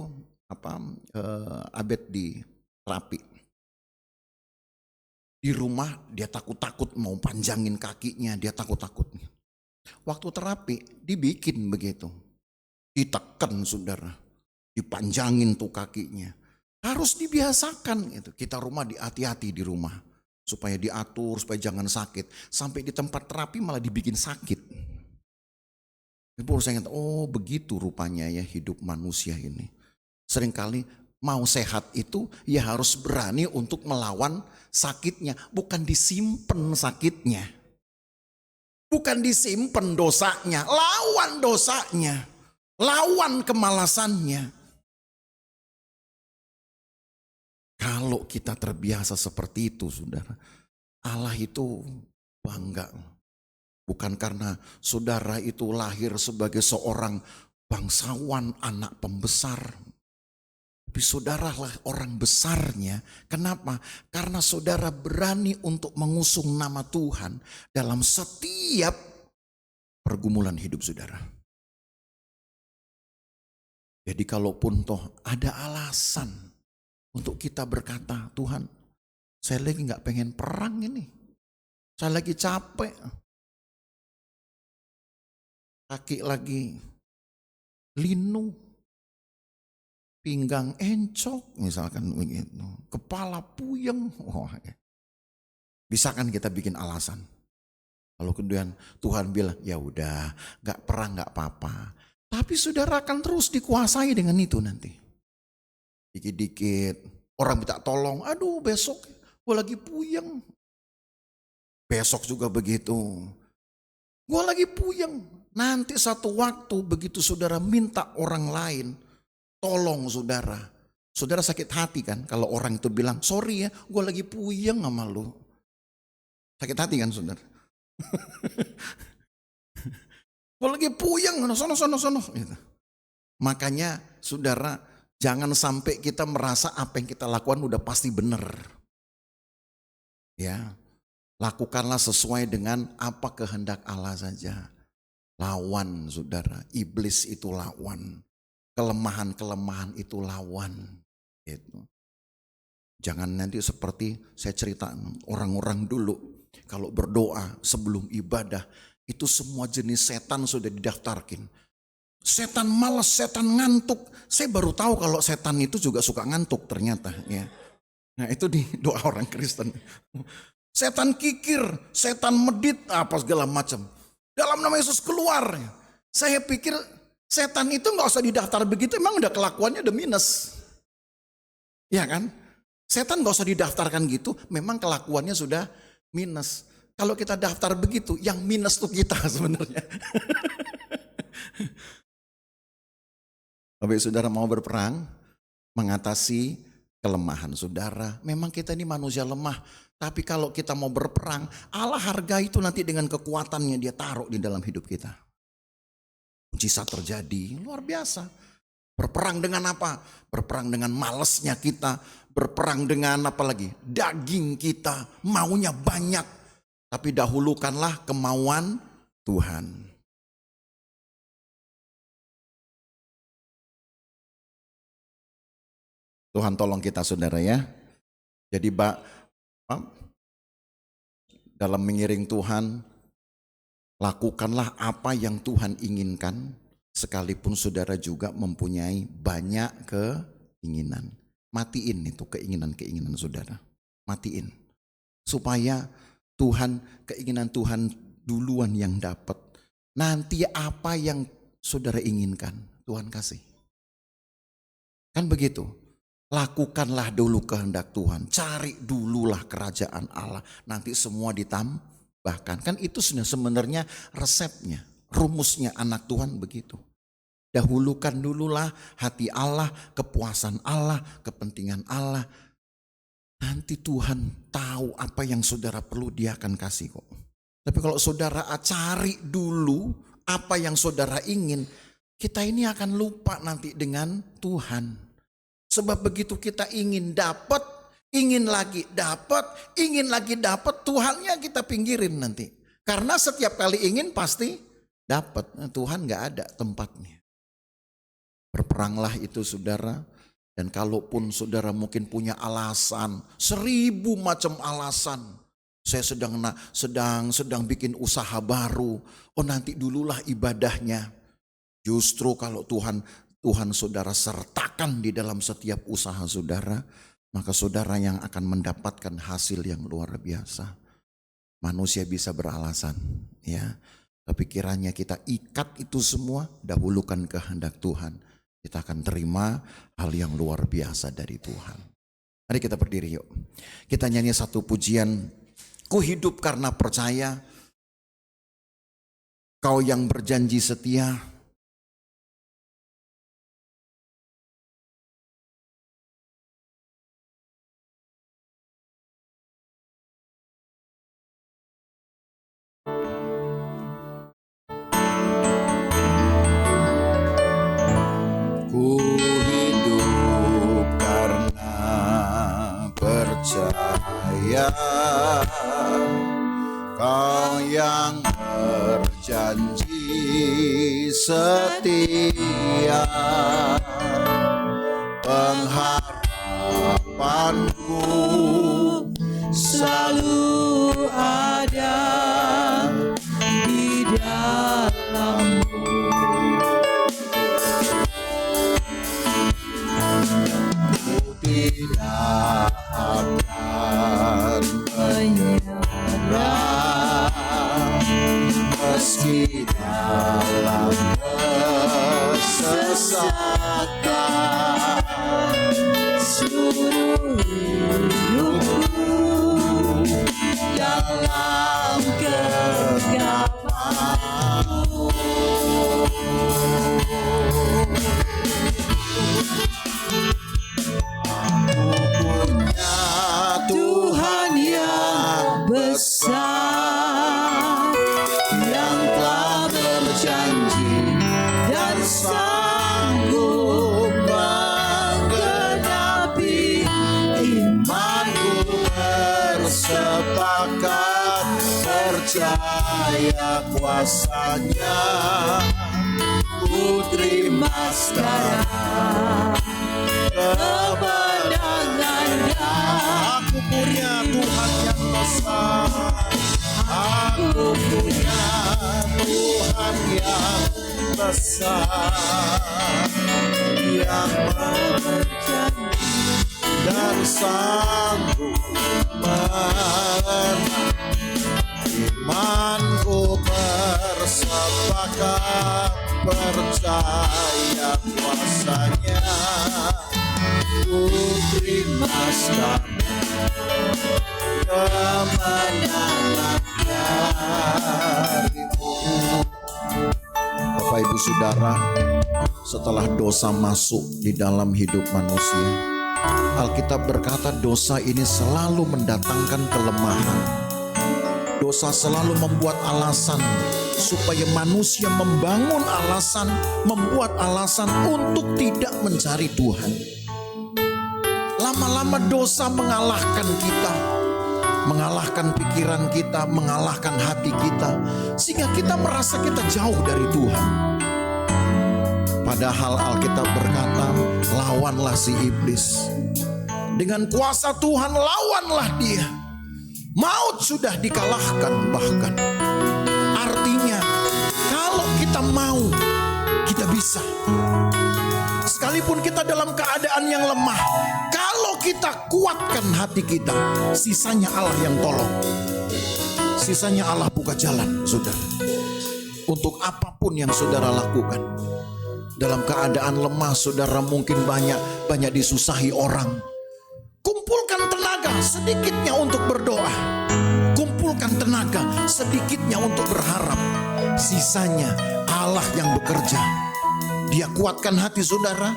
Abed di terapi. Di rumah dia takut-takut mau panjangin kakinya, dia takut-takut. Waktu terapi dibikin begitu. Ditekan saudara, dipanjangin tuh kakinya. Harus dibiasakan gitu. Kita rumah hati-hati di rumah. Supaya diatur, supaya jangan sakit. Sampai di tempat terapi malah dibikin sakit. Baru saya ingat, begitu rupanya ya hidup manusia ini. Seringkali mau sehat itu ya harus berani untuk melawan sakitnya. Bukan disimpan sakitnya. Bukan disimpan dosanya. Lawan dosanya. Lawan kemalasannya. Kalau kita terbiasa seperti itu saudara. Allah itu bangga. Bukan karena saudara itu lahir sebagai seorang bangsawan anak pembesar. Tapi saudaralah orang besarnya. Kenapa? Karena saudara berani untuk mengusung nama Tuhan dalam setiap pergumulan hidup saudara. Jadi kalaupun toh ada alasan untuk kita berkata, Tuhan saya lagi gak pengen perang ini. Saya lagi capek. Kaki lagi linu, pinggang encok misalkan begitu, kepala puyeng. Bisa kan kita bikin alasan? Kalau kemudian Tuhan bilang, ya udah, gak perang gak apa-apa. Tapi saudara akan terus dikuasai dengan itu nanti. Dikit-dikit orang minta tolong, aduh besok gue lagi puyeng. Besok juga begitu. Gue lagi puyeng. Nanti satu waktu begitu saudara minta orang lain, tolong saudara. Saudara sakit hati kan kalau orang itu bilang, sorry ya gue lagi puyeng sama lu. Sakit hati kan saudara? Gue lagi puyeng, sono. Gitu. Makanya saudara, jangan sampai kita merasa apa yang kita lakukan udah pasti benar. Ya, lakukanlah sesuai dengan apa kehendak Allah saja. Lawan saudara, iblis itu lawan. Kelemahan-kelemahan itu lawan. Gitu. Jangan nanti seperti saya cerita orang-orang dulu. Kalau berdoa sebelum ibadah, itu semua jenis setan sudah didaftarkan. Setan malas, setan ngantuk. Saya baru tahu kalau setan itu juga suka ngantuk ternyata. Ya. Nah itu di doa orang Kristen. Setan kikir, setan medit, apa segala macam. Dalam nama Yesus keluar. Saya pikir setan itu gak usah didaftar begitu, emang udah kelakuannya udah minus. Ya kan? Setan gak usah didaftarkan gitu, memang kelakuannya sudah minus. Kalau kita daftar begitu, yang minus tuh kita sebenarnya. Bapak saudara mau berperang, mengatasi kelemahan saudara. Memang kita ini manusia lemah. Tapi kalau kita mau berperang, Allah harga itu nanti dengan kekuatannya dia taruh di dalam hidup kita. Mujizat terjadi, luar biasa. Berperang dengan apa? Berperang dengan malesnya kita. Berperang dengan apa lagi? Daging kita, maunya banyak. Tapi dahulukanlah kemauan Tuhan. Tuhan tolong kita saudara ya. Jadi dalam mengiring Tuhan, lakukanlah apa yang Tuhan inginkan. Sekalipun saudara juga mempunyai banyak keinginan. Matiin itu keinginan-keinginan saudara. Matiin. Supaya keinginan Tuhan duluan yang dapat. Nanti apa yang saudara inginkan, Tuhan kasih. Kan begitu. Lakukanlah dulu kehendak Tuhan. Cari dululah kerajaan Allah. Nanti semua ditambahkan. Kan itu sebenarnya resepnya. Rumusnya anak Tuhan begitu. Dahulukan dululah hati Allah, kepuasan Allah, kepentingan Allah. Nanti Tuhan tahu apa yang saudara perlu, dia akan kasih kok. Tapi kalau saudara cari dulu apa yang saudara ingin, kita ini akan lupa nanti dengan Tuhan. Sebab begitu kita ingin dapat, ingin lagi dapat, Tuhannya kita pinggirin nanti. Karena setiap kali ingin pasti dapat. Tuhan gak ada tempatnya. Berperanglah itu saudara. Dan kalaupun saudara mungkin punya alasan, 1000 macam alasan. Saya sedang bikin usaha baru. Oh nanti dululah ibadahnya. Justru kalau Tuhan saudara sertakan di dalam setiap usaha saudara, maka saudara yang akan mendapatkan hasil yang luar biasa. Manusia bisa beralasan, ya. Tapi kiranya kita ikat itu semua, dahulukan kehendak Tuhan. Kita akan terima hal yang luar biasa dari Tuhan. Mari kita berdiri yuk. Kita nyanyi satu pujian. Ku hidup karena percaya, Kau yang berjanji setia. Ku hidup karena percaya, Kau yang berjanji setia. Pengharapanku selalu ada di dalam-Mu. meski dalam kesesatan, seluruh hidupku dalam genggamanmu. Tuhan yang besar, yang telah berjanji dan sanggup menggenapi. Imanku bersepakat percaya kuasanya. Ku terima sekarang kemenangannya. Aku punya Tuhan yang besar. Aku punya Tuhan yang besar, yang berjanji dan sanggup menang. Imanku bersepakat percaya kuasanya. Ku terima sekarang kemenangan darimu. Bapak Ibu Saudara, setelah dosa masuk di dalam hidup manusia, Alkitab berkata dosa ini selalu mendatangkan kelemahan. Dosa selalu membuat alasan supaya manusia membangun alasan, membuat alasan untuk tidak mencari Tuhan. Lama-lama dosa mengalahkan kita, mengalahkan pikiran kita, mengalahkan hati kita, sehingga kita merasa kita jauh dari Tuhan. Padahal Alkitab berkata, lawanlah si iblis. Dengan kuasa Tuhan lawanlah dia. Maut sudah dikalahkan bahkan. Artinya, kalau kita mau, kita bisa. Sekalipun kita dalam keadaan yang lemah, kalau kita kuatkan hati kita, sisanya Allah yang tolong. Sisanya Allah buka jalan, saudara. Untuk apapun yang saudara lakukan. Dalam keadaan lemah, saudara mungkin banyak disusahi orang. Kumpulkan tenaga sedikitnya untuk berdoa. Kumpulkan tenaga sedikitnya untuk berharap. Sisanya Allah yang bekerja. Dia kuatkan hati saudara.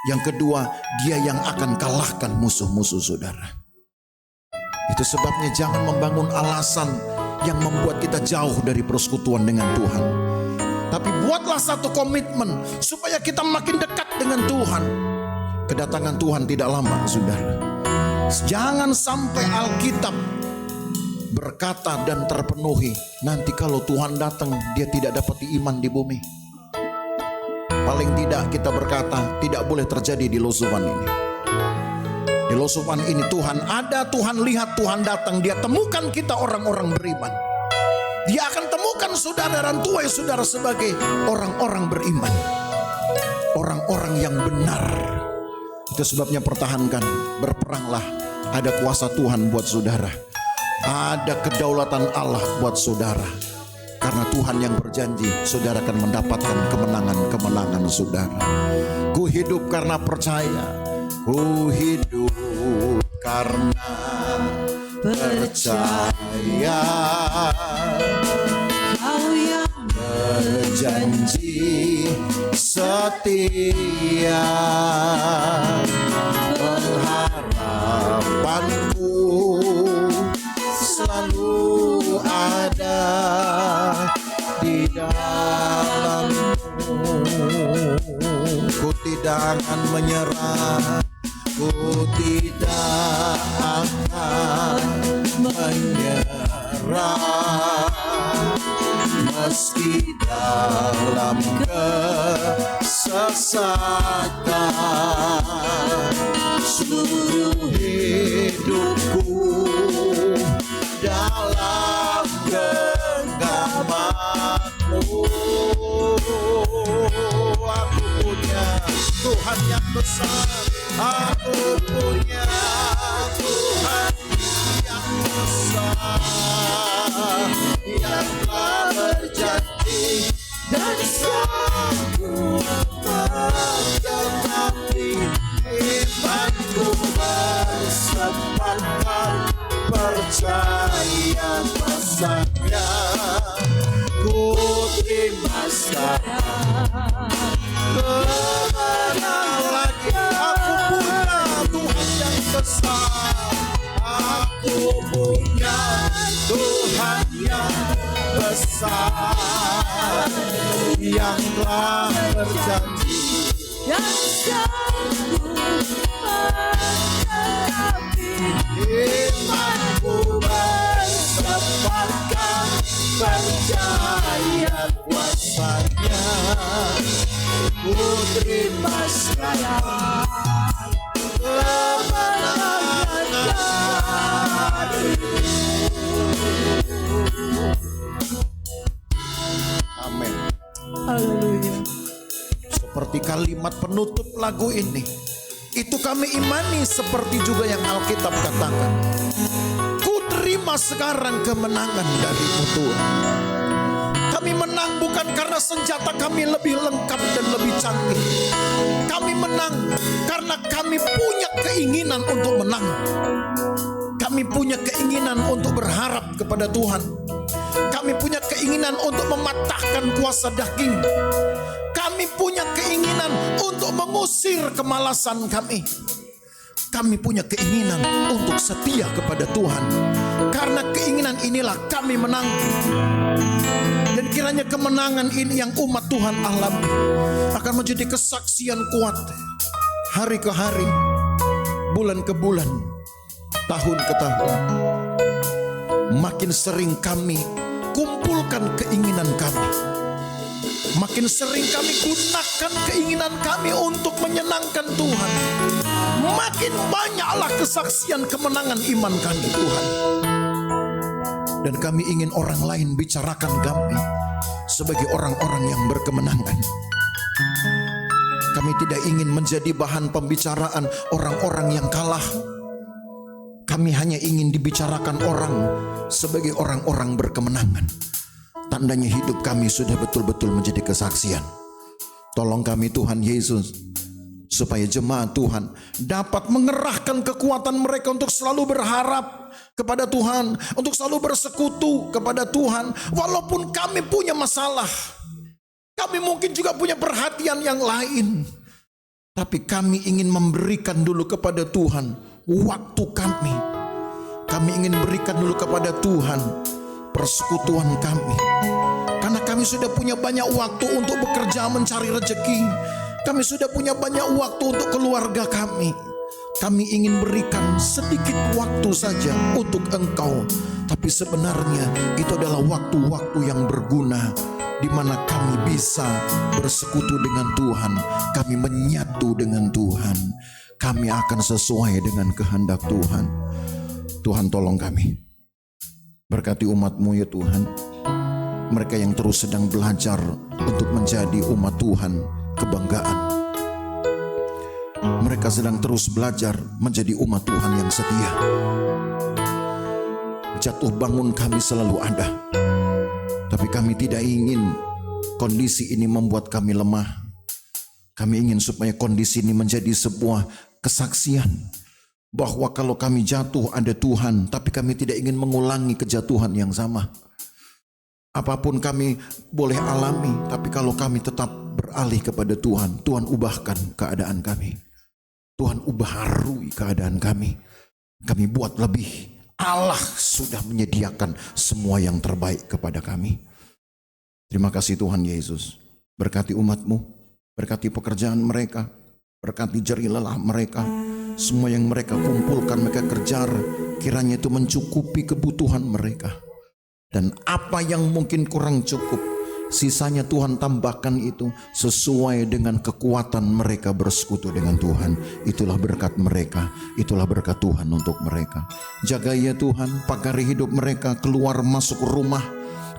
Yang kedua, dia yang akan kalahkan musuh-musuh saudara. Itu sebabnya jangan membangun alasan yang membuat kita jauh dari persekutuan dengan Tuhan. Tapi buatlah satu komitmen supaya kita makin dekat dengan Tuhan. Kedatangan Tuhan tidak lama, saudara. Jangan sampai Alkitab berkata dan terpenuhi, nanti kalau Tuhan datang dia tidak dapat iman di bumi. Paling tidak kita berkata tidak boleh terjadi di Losupan ini. Di Losupan ini Tuhan ada, Tuhan lihat, Tuhan datang, dia temukan kita orang-orang beriman. Dia akan temukan saudara dan tuai saudara sebagai orang-orang beriman, orang-orang yang benar. Itu sebabnya pertahankan, berperanglah. Ada kuasa Tuhan buat saudara. Ada kedaulatan Allah buat saudara. Karena Tuhan yang berjanji, saudara akan mendapatkan kemenangan-kemenangan saudara. Ku hidup karena percaya. Ku hidup karena percaya. Kau yang berjanji setia. Pengharapanku selalu ada di dalammu. Ku tidak akan menyerah, ku tidak akan menyerah. Meski dalam kesesatan, seluruh hidupku dalam genggamanmu. Aku punya Tuhan yang besar. Aku punya Tuhan yang besar, yang telah berjanji kuasanya. Ku terima sekarang kemenangan lagi. Aku punya Tuhan yang besar. Aku punya Tuhan yang besar, yang telah berjanji, yang sanggup menghadapi. imanku bersepatkan percaya kuasanya. Ku terima sekarang kemenangan darimu. Amin. Haleluya. Seperti kalimat penutup lagu ini, itu kami imani seperti juga yang Alkitab katakan. Ku terima sekarang kemenangan darimu Tuhan. Kami menang bukan karena senjata kami lebih lengkap dan lebih canggih. Kami menang karena kami punya keinginan untuk menang. Kami punya keinginan untuk berharap kepada Tuhan. Kami punya keinginan untuk mematahkan kuasa daging. Kami punya keinginan untuk mengusir kemalasan kami. Kami punya keinginan untuk setia kepada Tuhan. Karena keinginan inilah kami menang. Dan kiranya kemenangan ini yang umat Tuhan alami akan menjadi kesaksian kuat hari ke hari, bulan ke bulan, tahun ke tahun. Makin sering kami kumpulkan keinginan kami, makin sering kami gunakan keinginan kami untuk menyenangkan Tuhan, makin banyaklah kesaksian kemenangan iman kami Tuhan. Dan kami ingin orang lain bicarakan kami sebagai orang-orang yang berkemenangan. Kami tidak ingin menjadi bahan pembicaraan orang-orang yang kalah. Kami hanya ingin dibicarakan orang sebagai orang-orang berkemenangan. Tandanya hidup kami sudah betul-betul menjadi kesaksian. Tolong kami Tuhan Yesus, supaya jemaat Tuhan dapat mengerahkan kekuatan mereka untuk selalu berharap kepada Tuhan, untuk selalu bersekutu kepada Tuhan. Walaupun kami punya masalah, kami mungkin juga punya perhatian yang lain, tapi kami ingin memberikan dulu kepada Tuhan waktu kami. Kami ingin berikan dulu kepada Tuhan persekutuan kami. Karena kami sudah punya banyak waktu untuk bekerja mencari rezeki. Kami sudah punya banyak waktu untuk keluarga kami. Kami ingin berikan sedikit waktu saja untuk Engkau. Tapi sebenarnya itu adalah waktu-waktu yang berguna, di mana kami bisa bersekutu dengan Tuhan. Kami menyatu dengan Tuhan. Kami akan sesuai dengan kehendak Tuhan. Tuhan tolong kami. Berkati umat-Mu ya Tuhan. Mereka yang terus sedang belajar untuk menjadi umat Tuhan kebanggaan. Mereka sedang terus belajar menjadi umat Tuhan yang setia. Jatuh bangun kami selalu ada. Tapi kami tidak ingin kondisi ini membuat kami lemah. Kami ingin supaya kondisi ini menjadi sebuah kesaksian bahwa kalau kami jatuh ada Tuhan, tapi kami tidak ingin mengulangi kejatuhan yang sama. Apapun kami boleh alami, tapi kalau kami tetap beralih kepada Tuhan, Tuhan ubahkan keadaan kami. Tuhan ubaharui keadaan kami. Kami buat lebih. Allah sudah menyediakan semua yang terbaik kepada kami. Terima kasih Tuhan Yesus. Berkati umat-Mu, berkati pekerjaan mereka, berkati jerih lelah mereka. Semua yang mereka kumpulkan, mereka kejar, kiranya itu mencukupi kebutuhan mereka. Dan apa yang mungkin kurang cukup, sisanya Tuhan tambahkan itu sesuai dengan kekuatan mereka bersekutu dengan Tuhan. Itulah berkat mereka, itulah berkat Tuhan untuk mereka. Jaga ya Tuhan, pagari hidup mereka, keluar masuk rumah,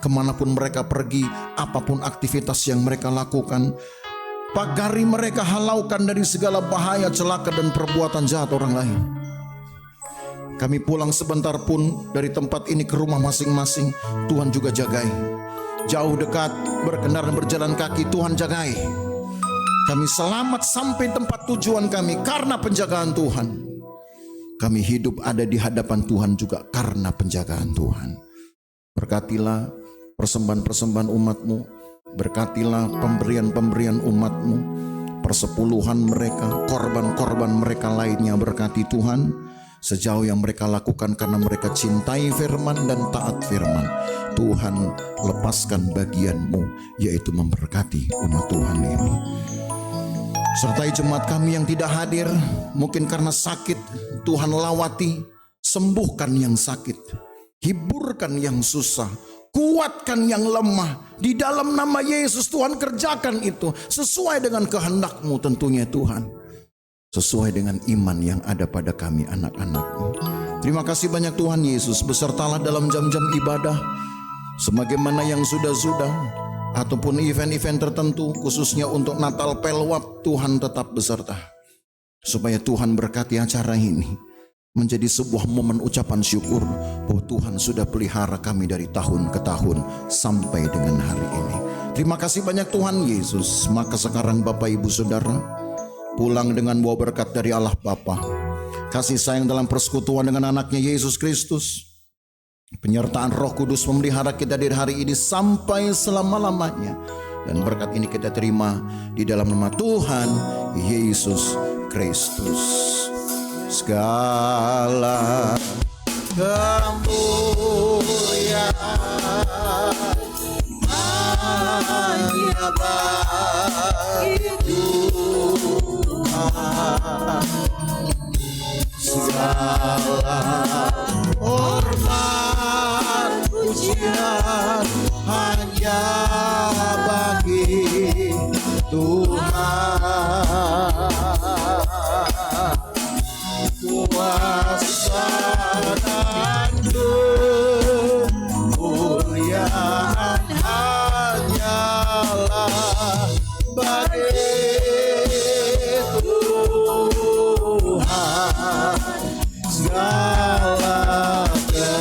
kemanapun mereka pergi, apapun aktivitas yang mereka lakukan. Pagari mereka, halaukan dari segala bahaya, celaka dan perbuatan jahat orang lain. Kami pulang sebentar pun dari tempat ini ke rumah masing-masing, Tuhan juga jagai. Jauh dekat, berkendaraan berjalan kaki, Tuhan jagai. Kami selamat sampai tempat tujuan kami karena penjagaan Tuhan. Kami hidup ada di hadapan Tuhan juga karena penjagaan Tuhan. Berkatilah persembahan-persembahan umat-Mu, berkatilah pemberian-pemberian umat-Mu, persepuluhan mereka, korban-korban mereka lainnya. Berkati Tuhan sejauh yang mereka lakukan karena mereka cintai firman dan taat firman. Tuhan, lepaskan bagian-Mu, yaitu memberkati umat Tuhan ini. Sertai jemaat kami yang tidak hadir, mungkin karena sakit, Tuhan lawati, sembuhkan yang sakit, hiburkan yang susah, kuatkan yang lemah. Di dalam nama Yesus Tuhan kerjakan itu sesuai dengan kehendak-Mu tentunya Tuhan, sesuai dengan iman yang ada pada kami anak-anak-Mu. Terima kasih banyak Tuhan Yesus. Besertalah dalam jam-jam ibadah, sebagaimana yang sudah-sudah, ataupun event-event tertentu, khususnya untuk Natal Pelwap, Tuhan tetap beserta. Supaya Tuhan berkati acara ini menjadi sebuah momen ucapan syukur bahwa Tuhan sudah pelihara kami dari tahun ke tahun sampai dengan hari ini. Terima kasih banyak Tuhan Yesus. Maka sekarang Bapak Ibu Saudara, pulang dengan bawa berkat dari Allah Bapa, kasih sayang dalam persekutuan dengan anaknya Yesus Kristus, penyertaan Roh Kudus memelihara kita dari hari ini sampai selama-lamanya. Dan berkat ini kita terima di dalam nama Tuhan Yesus Kristus. Segala kemuliaan hanya bagi Tuhan. Segala hormat pujian hanya bagi Tuhan. Kuasa dan kemuliaan hanyalah bagi Tuhan. Segala hanya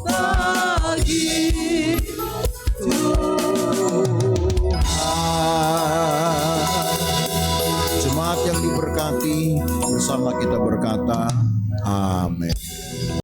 bagi Tuhan. Jemaat yang diberkati, bersama kita berkata, amin.